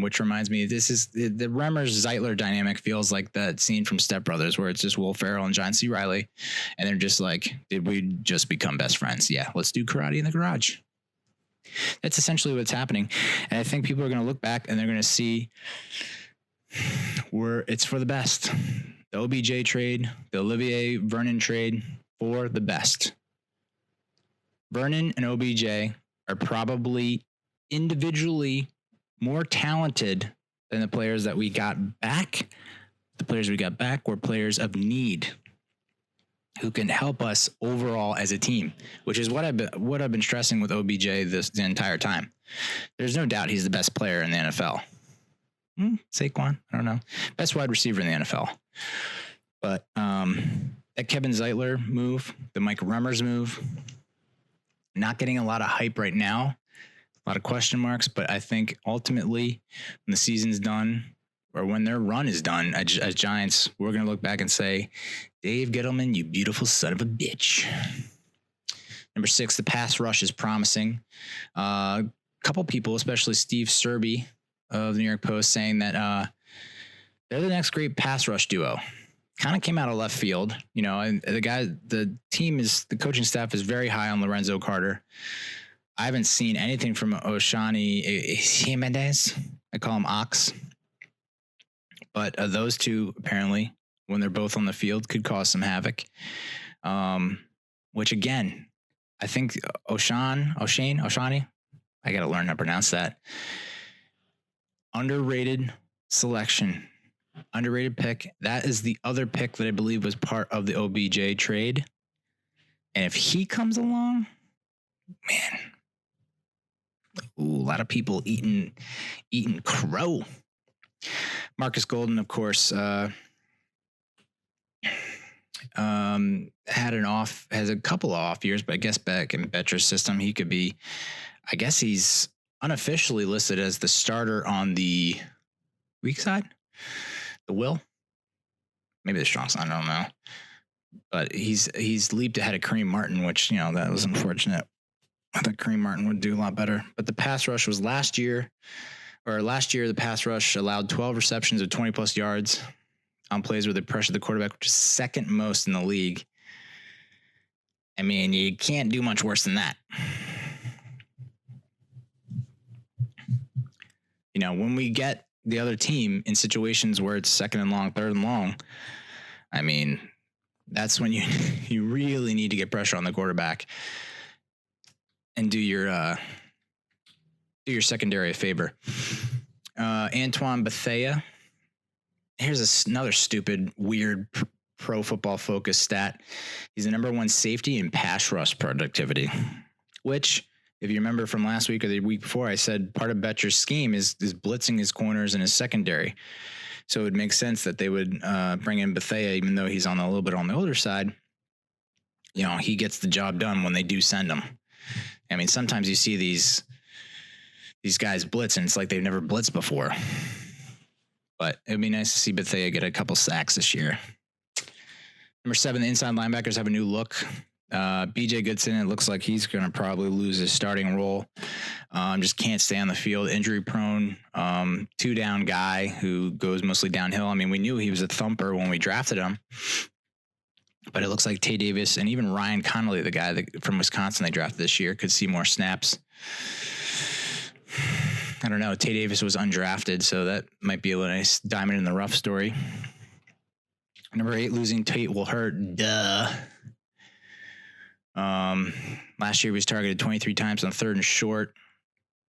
Which reminds me, this is the Remmers-Zeitler dynamic feels like that scene from Step Brothers where it's just Will Ferrell and John C. Reilly. And they're just like, did we just become best friends? Yeah, let's do karate in the garage. That's essentially what's happening. And I think people are going to look back and they're going to see where it's for the best. The OBJ trade, the Olivier Vernon trade for the best. Vernon and OBJ are probably individually more talented than the players that we got back. The players we got back were players of need who can help us overall as a team, which is what I've been stressing with OBJ the entire time. There's no doubt he's the best player in the NFL. Saquon, I don't know. Best wide receiver in the NFL. But that Kevin Zeitler move, the Mike Remmers move, not getting a lot of hype right now, a lot of question marks, but I think ultimately when the season's done or when their run is done as Giants, we're going to look back and say, Dave Gettleman, you beautiful son of a bitch. Number 6, the pass rush is promising. A couple people, especially Steve Serby of the New York Post, saying that they're the next great pass rush duo. Kind of came out of left field, and the coaching staff is very high on Lorenzo Carter. I haven't seen anything from Oshani Jimenez. I call him Ox. But those two, apparently, when they're both on the field, could cause some havoc. Which, again, I think Oshani, I got to learn how to pronounce that. Underrated selection. Underrated pick. That is the other pick that I believe was part of the OBJ trade. And if he comes along, man, a lot of people eating crow. Marcus Golden, of course, has a couple of off years, but I guess back in Betcher's system, he could be, I guess he's unofficially listed as the starter on the weak side, the will, maybe the strong side, I don't know. But he's leaped ahead of Kareem Martin, which, that was unfortunate. I thought Kareem Martin would do a lot better. But the pass rush was last year, the pass rush allowed 12 receptions of 20-plus yards on plays where they pressured the quarterback, which is second most in the league. I mean, you can't do much worse than that. When we get the other team in situations where it's second and long, third and long, I mean, that's when you really need to get pressure on the quarterback and do your secondary a favor. Antoine Bethea. Here's another stupid, weird pro football focused stat. He's the number one safety in pass rush productivity, which, if you remember from last week or the week before, I said part of Betcher's scheme is blitzing his corners and his secondary. So it would make sense that they would bring in Bethea, even though he's a little bit on the older side. He gets the job done when they do send him. I mean, sometimes you see these guys blitz, and it's like they've never blitzed before. But it would be nice to see Bethea get a couple sacks this year. Number 7, the inside linebackers have a new look. BJ Goodson, it looks like he's going to probably lose his starting role. Just can't stay on the field. Injury prone, 2-down guy who goes mostly downhill. I mean, we knew he was a thumper when we drafted him. But it looks like Tay Davis and even Ryan Connolly, the guy from Wisconsin they drafted this year, could see more snaps. I don't know. Tay Davis was undrafted, so that might be a nice diamond in the rough story. Number 8, losing Tate will hurt. Duh. Last year he was targeted 23 times on third and short,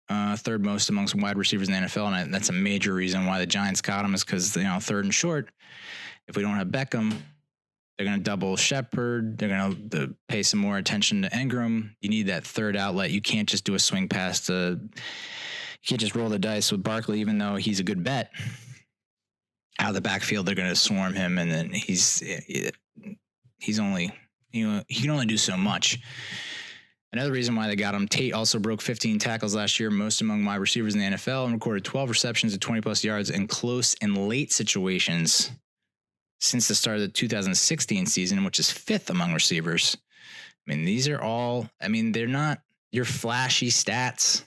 third most amongst wide receivers in the NFL, and that's a major reason why the Giants got him is because third and short. If we don't have Beckham, they're going to double Shepard. They're going to pay some more attention to Ingram. You need that third outlet. You can't just do a swing pass you can't just roll the dice with Barkley, even though he's a good bet. Out of the backfield, they're going to swarm him, and then he can only do so much. Another reason why they got him, Tate also broke 15 tackles last year, most among wide receivers in the NFL, and recorded 12 receptions of 20-plus yards in close and late situations since the start of the 2016 season, which is 5th among receivers. I mean, these are all, they're not your flashy stats,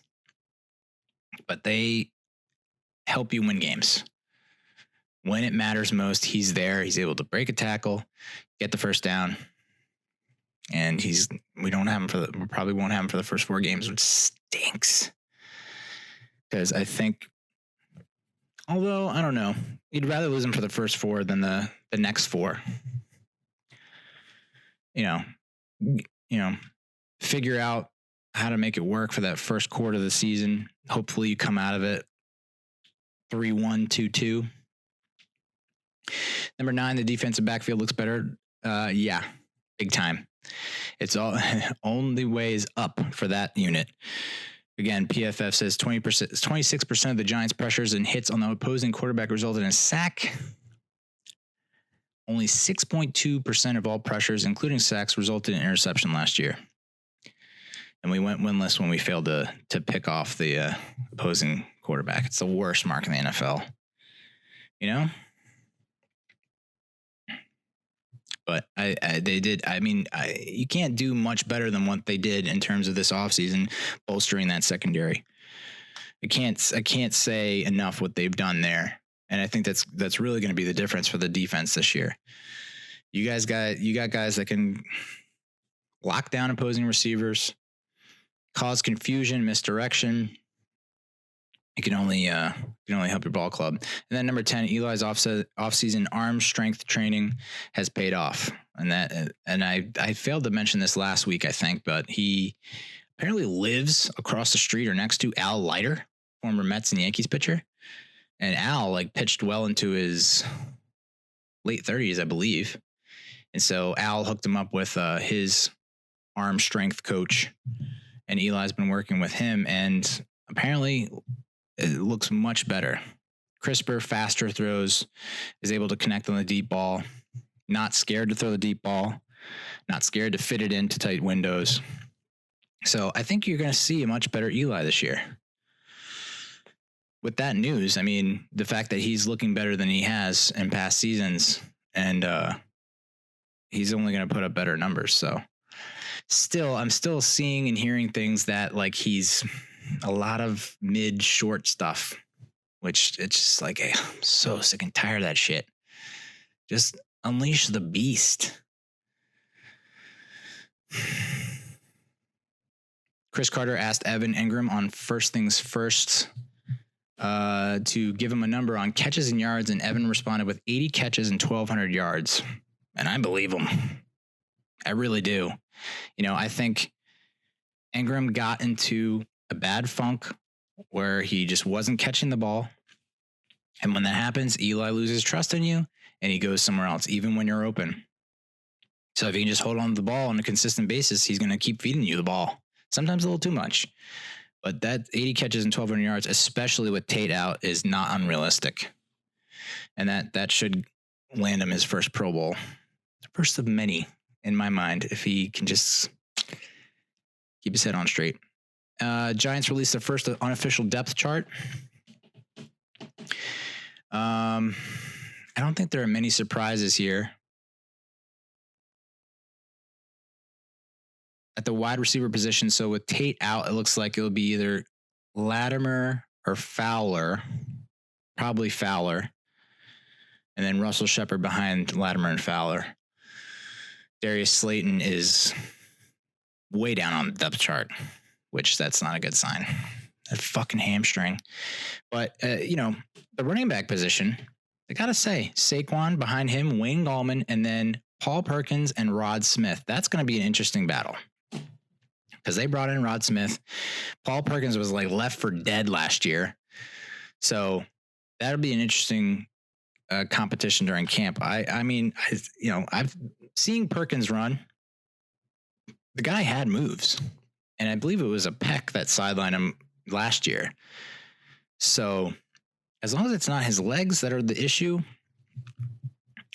but they help you win games. When it matters most, he's there. He's able to break a tackle, get the first down. And we probably won't have him for the first 4 games, which stinks. Because I think, although I don't know, you'd rather lose him for the first 4 than the next 4. Figure out how to make it work for that first quarter of the season. Hopefully you come out of it 3-1, 2-2. Number 9, the defensive backfield looks better. Yeah, big time. It's all only ways up for that unit. Again, PFF says 26% of the Giants' pressures and hits on the opposing quarterback resulted in a sack. Only 6.2% of all pressures, including sacks, resulted in interception last year. And we went winless when we failed to pick off the opposing quarterback. It's the worst mark in the NFL. But you can't do much better than what they did in terms of this offseason, bolstering that secondary. I can't say enough what they've done there. And I think that's really going to be the difference for the defense this year. You got guys that can lock down opposing receivers, cause confusion, misdirection. It can only help your ball club. And then number 10, Eli's off-season arm strength training has paid off. And I failed to mention this last week, I think, but he apparently lives across the street or next to Al Leiter, former Mets and Yankees pitcher. And Al pitched well into his late 30s, I believe. And so Al hooked him up with his arm strength coach, and Eli's been working with him, and apparently it looks much better. Crisper, faster throws, is able to connect on the deep ball, not scared to throw the deep ball, not scared to fit it into tight windows. So I think you're going to see a much better Eli this year. with that news, I mean, the fact that he's looking better than he has in past seasons, and he's only going to put up better numbers. So I'm still seeing and hearing things that like he's a lot of mid short stuff, which it's just like, hey, I'm so sick and tired of that shit. Just unleash the beast. Chris Carter asked Evan Ingram on First Things First to give him a number on catches and yards, and Evan responded with 80 catches and 1,200 yards. And I believe him. I really do. You know, I think Ingram got into a bad funk where he just wasn't catching the ball. And when that happens, Eli loses trust in you and he goes somewhere else, even when you're open. So if you can just hold on to the ball on a consistent basis, he's going to keep feeding you the ball. Sometimes a little too much. But that 80 catches and 1,200 yards, especially with Tate out, is not unrealistic. And that should land him his first Pro Bowl. The first of many, in my mind, if he can just keep his head on straight. Giants released their first unofficial depth chart. I don't think there are many surprises here. At the wide receiver position, so with Tate out, it looks like it'll be either Latimer or Fowler, probably Fowler, and then Russell Shepard behind Latimer and Fowler. Darius Slayton is way down on the depth chart, which that's not a good sign. That fucking hamstring. But, the running back position, I got to say, Saquon behind him, Wayne Gallman, and then Paul Perkins and Rod Smith. That's going to be an interesting battle. Because they brought in Rod Smith. Paul Perkins was like left for dead last year. So that'll be an interesting competition during camp. I've seen Perkins run. The guy had moves. And I believe it was a pec that sidelined him last year. So as long as it's not his legs that are the issue,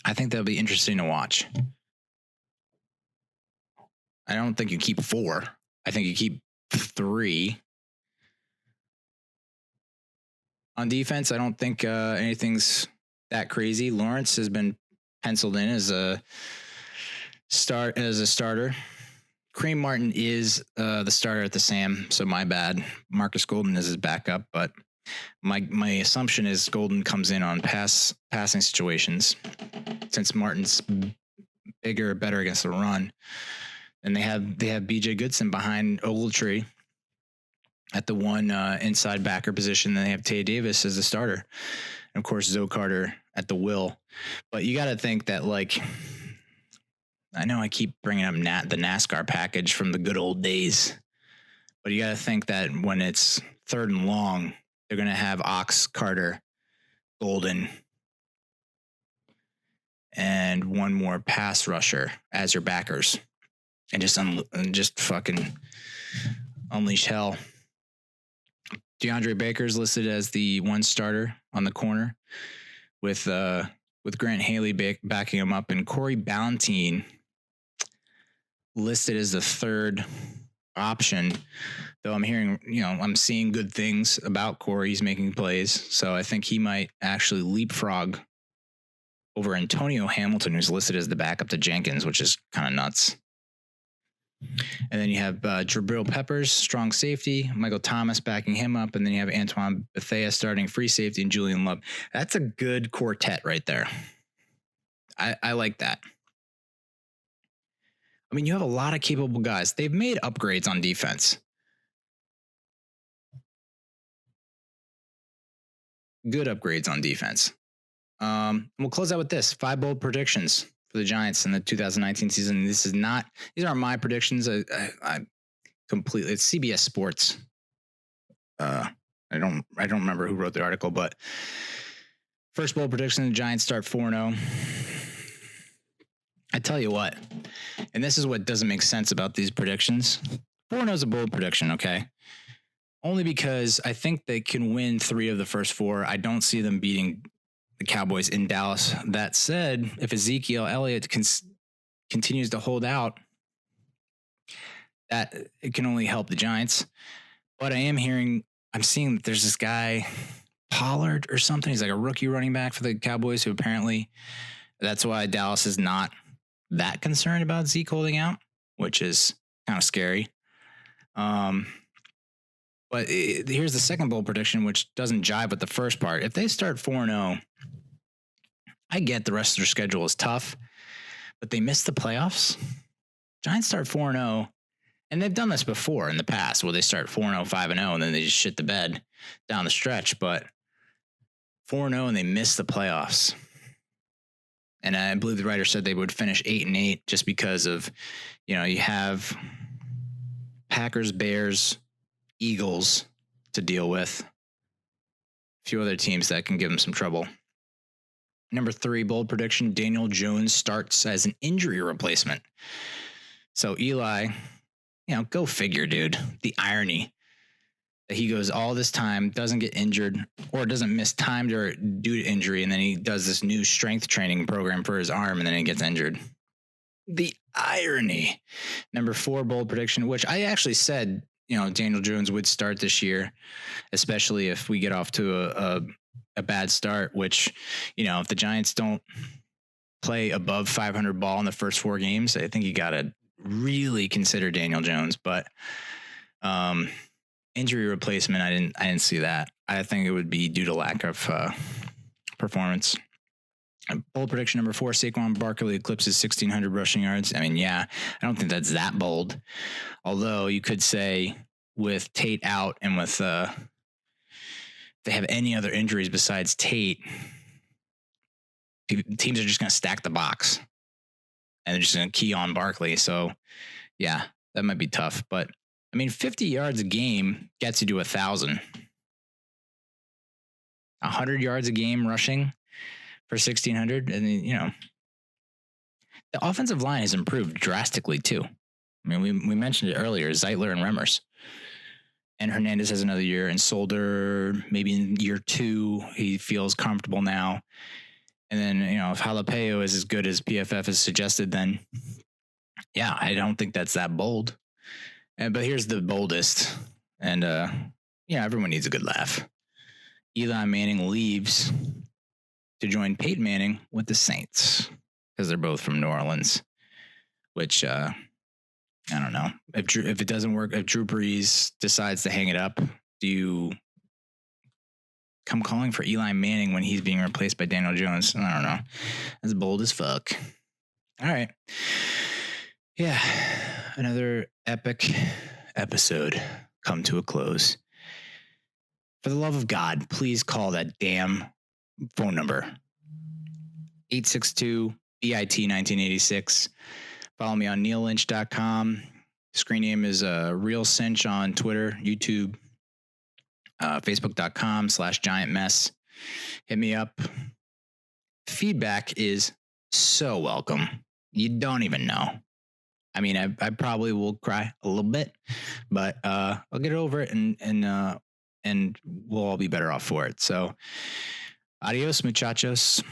I think that'll be interesting to watch. I don't think you keep 4. I think you keep 3. On defense, I don't think anything's that crazy. Lawrence has been penciled in as a starter. Kareem Martin is the starter at the Sam, so my bad. Marcus Golden is his backup, but my assumption is Golden comes in on passing situations since Martin's bigger, better against the run. And they have BJ Goodson behind Ogletree at the one inside backer position. Then they have Tay Davis as the starter. And of course, Zoe Carter at the will. But you got to think that, like, I know I keep bringing up the NASCAR package from the good old days. But you got to think that when it's 3rd and long, they're going to have Ox, Carter, Golden, and one more pass rusher as your backers. And just fucking unleash hell. DeAndre Baker's listed as the one starter on the corner with Grant Haley backing him up, and Corey Ballentine listed as the 3rd option. Though I'm seeing good things about Corey. He's making plays, so I think he might actually leapfrog over Antonio Hamilton, who's listed as the backup to Jenkins, which is kind of nuts. And then you have Jabril Peppers, strong safety, Michael Thomas backing him up, and then you have Antoine Bethea starting free safety, and Julian Love. That's a good quartet right there. I like that. I mean, you have a lot of capable guys. They've made upgrades on defense. Good upgrades on defense. We'll close out with this. 5 bold predictions for the Giants in the 2019 season. These aren't my predictions. I completely, it's CBS Sports. I don't remember who wrote the article, but first bold prediction, the Giants start 4-0. I tell you what, and this is what doesn't make sense about these predictions. 4-0 is a bold prediction, okay? Only because I think they can win 3 of the first 4. I don't see them beating the Cowboys in Dallas. That said, if Ezekiel Elliott continues to hold out, that it can only help the Giants. But I'm seeing that there's this guy, Pollard or something. He's like a rookie running back for the Cowboys, who apparently that's why Dallas is not that concerned about Zeke holding out, which is kind of scary. But here's the second bold prediction, which doesn't jive with the first part. If they start 4-0, I get the rest of their schedule is tough, but they miss the playoffs. Giants start 4-0, and they've done this before in the past where they start 4-0, 5-0, and then they just shit the bed down the stretch. But 4-0 and they miss the playoffs. And I believe the writer said they would finish 8-8 just because of, you have Packers, Bears, Eagles to deal with. A few other teams that can give them some trouble. Number 3, bold prediction, Daniel Jones starts as an injury replacement. So Eli, go figure, dude. The irony that he goes all this time, doesn't get injured or doesn't miss time due to injury, and then he does this new strength training program for his arm, and then he gets injured. The irony. Number 4, bold prediction, which I actually said, Daniel Jones would start this year, especially if we get off to a bad start, which, if the Giants don't play above 500 ball in the first 4 games, I think you got to really consider Daniel Jones. But injury replacement, I didn't see that. I think it would be due to lack of performance. Bold prediction number 4, Saquon Barkley eclipses 1,600 rushing yards. I don't think that's that bold. Although you could say with Tate out and with if they have any other injuries besides Tate, teams are just going to stack the box and they're just going to key on Barkley. So yeah, that might be tough. But 50 yards a game gets you to 1,000. 100 yards a game rushing for 1,600. And then, the offensive line has improved drastically too. We mentioned it earlier, Zeitler and Remmers. And Hernandez has another year, and Solder, maybe in year 2, he feels comfortable now. And then, if Jalapeno is as good as PFF has suggested, then yeah, I don't think that's that bold. But here's the boldest. And everyone needs a good laugh. Eli Manning leaves to join Peyton Manning with the Saints because they're both from New Orleans, which I don't know. If it doesn't work, if Drew Brees decides to hang it up, do you come calling for Eli Manning when he's being replaced by Daniel Jones? I don't know. That's bold as fuck. All right. Yeah. Another epic episode come to a close. For the love of God, please call that damn phone number. 862-BIT-1986. Follow me on neallynch.com. Screen name is Real Cinch on Twitter, YouTube, Facebook.com/giantmess. Hit me up. Feedback is so welcome. You don't even know. I probably will cry a little bit, but I'll get over it and we'll all be better off for it. So, adios, muchachos.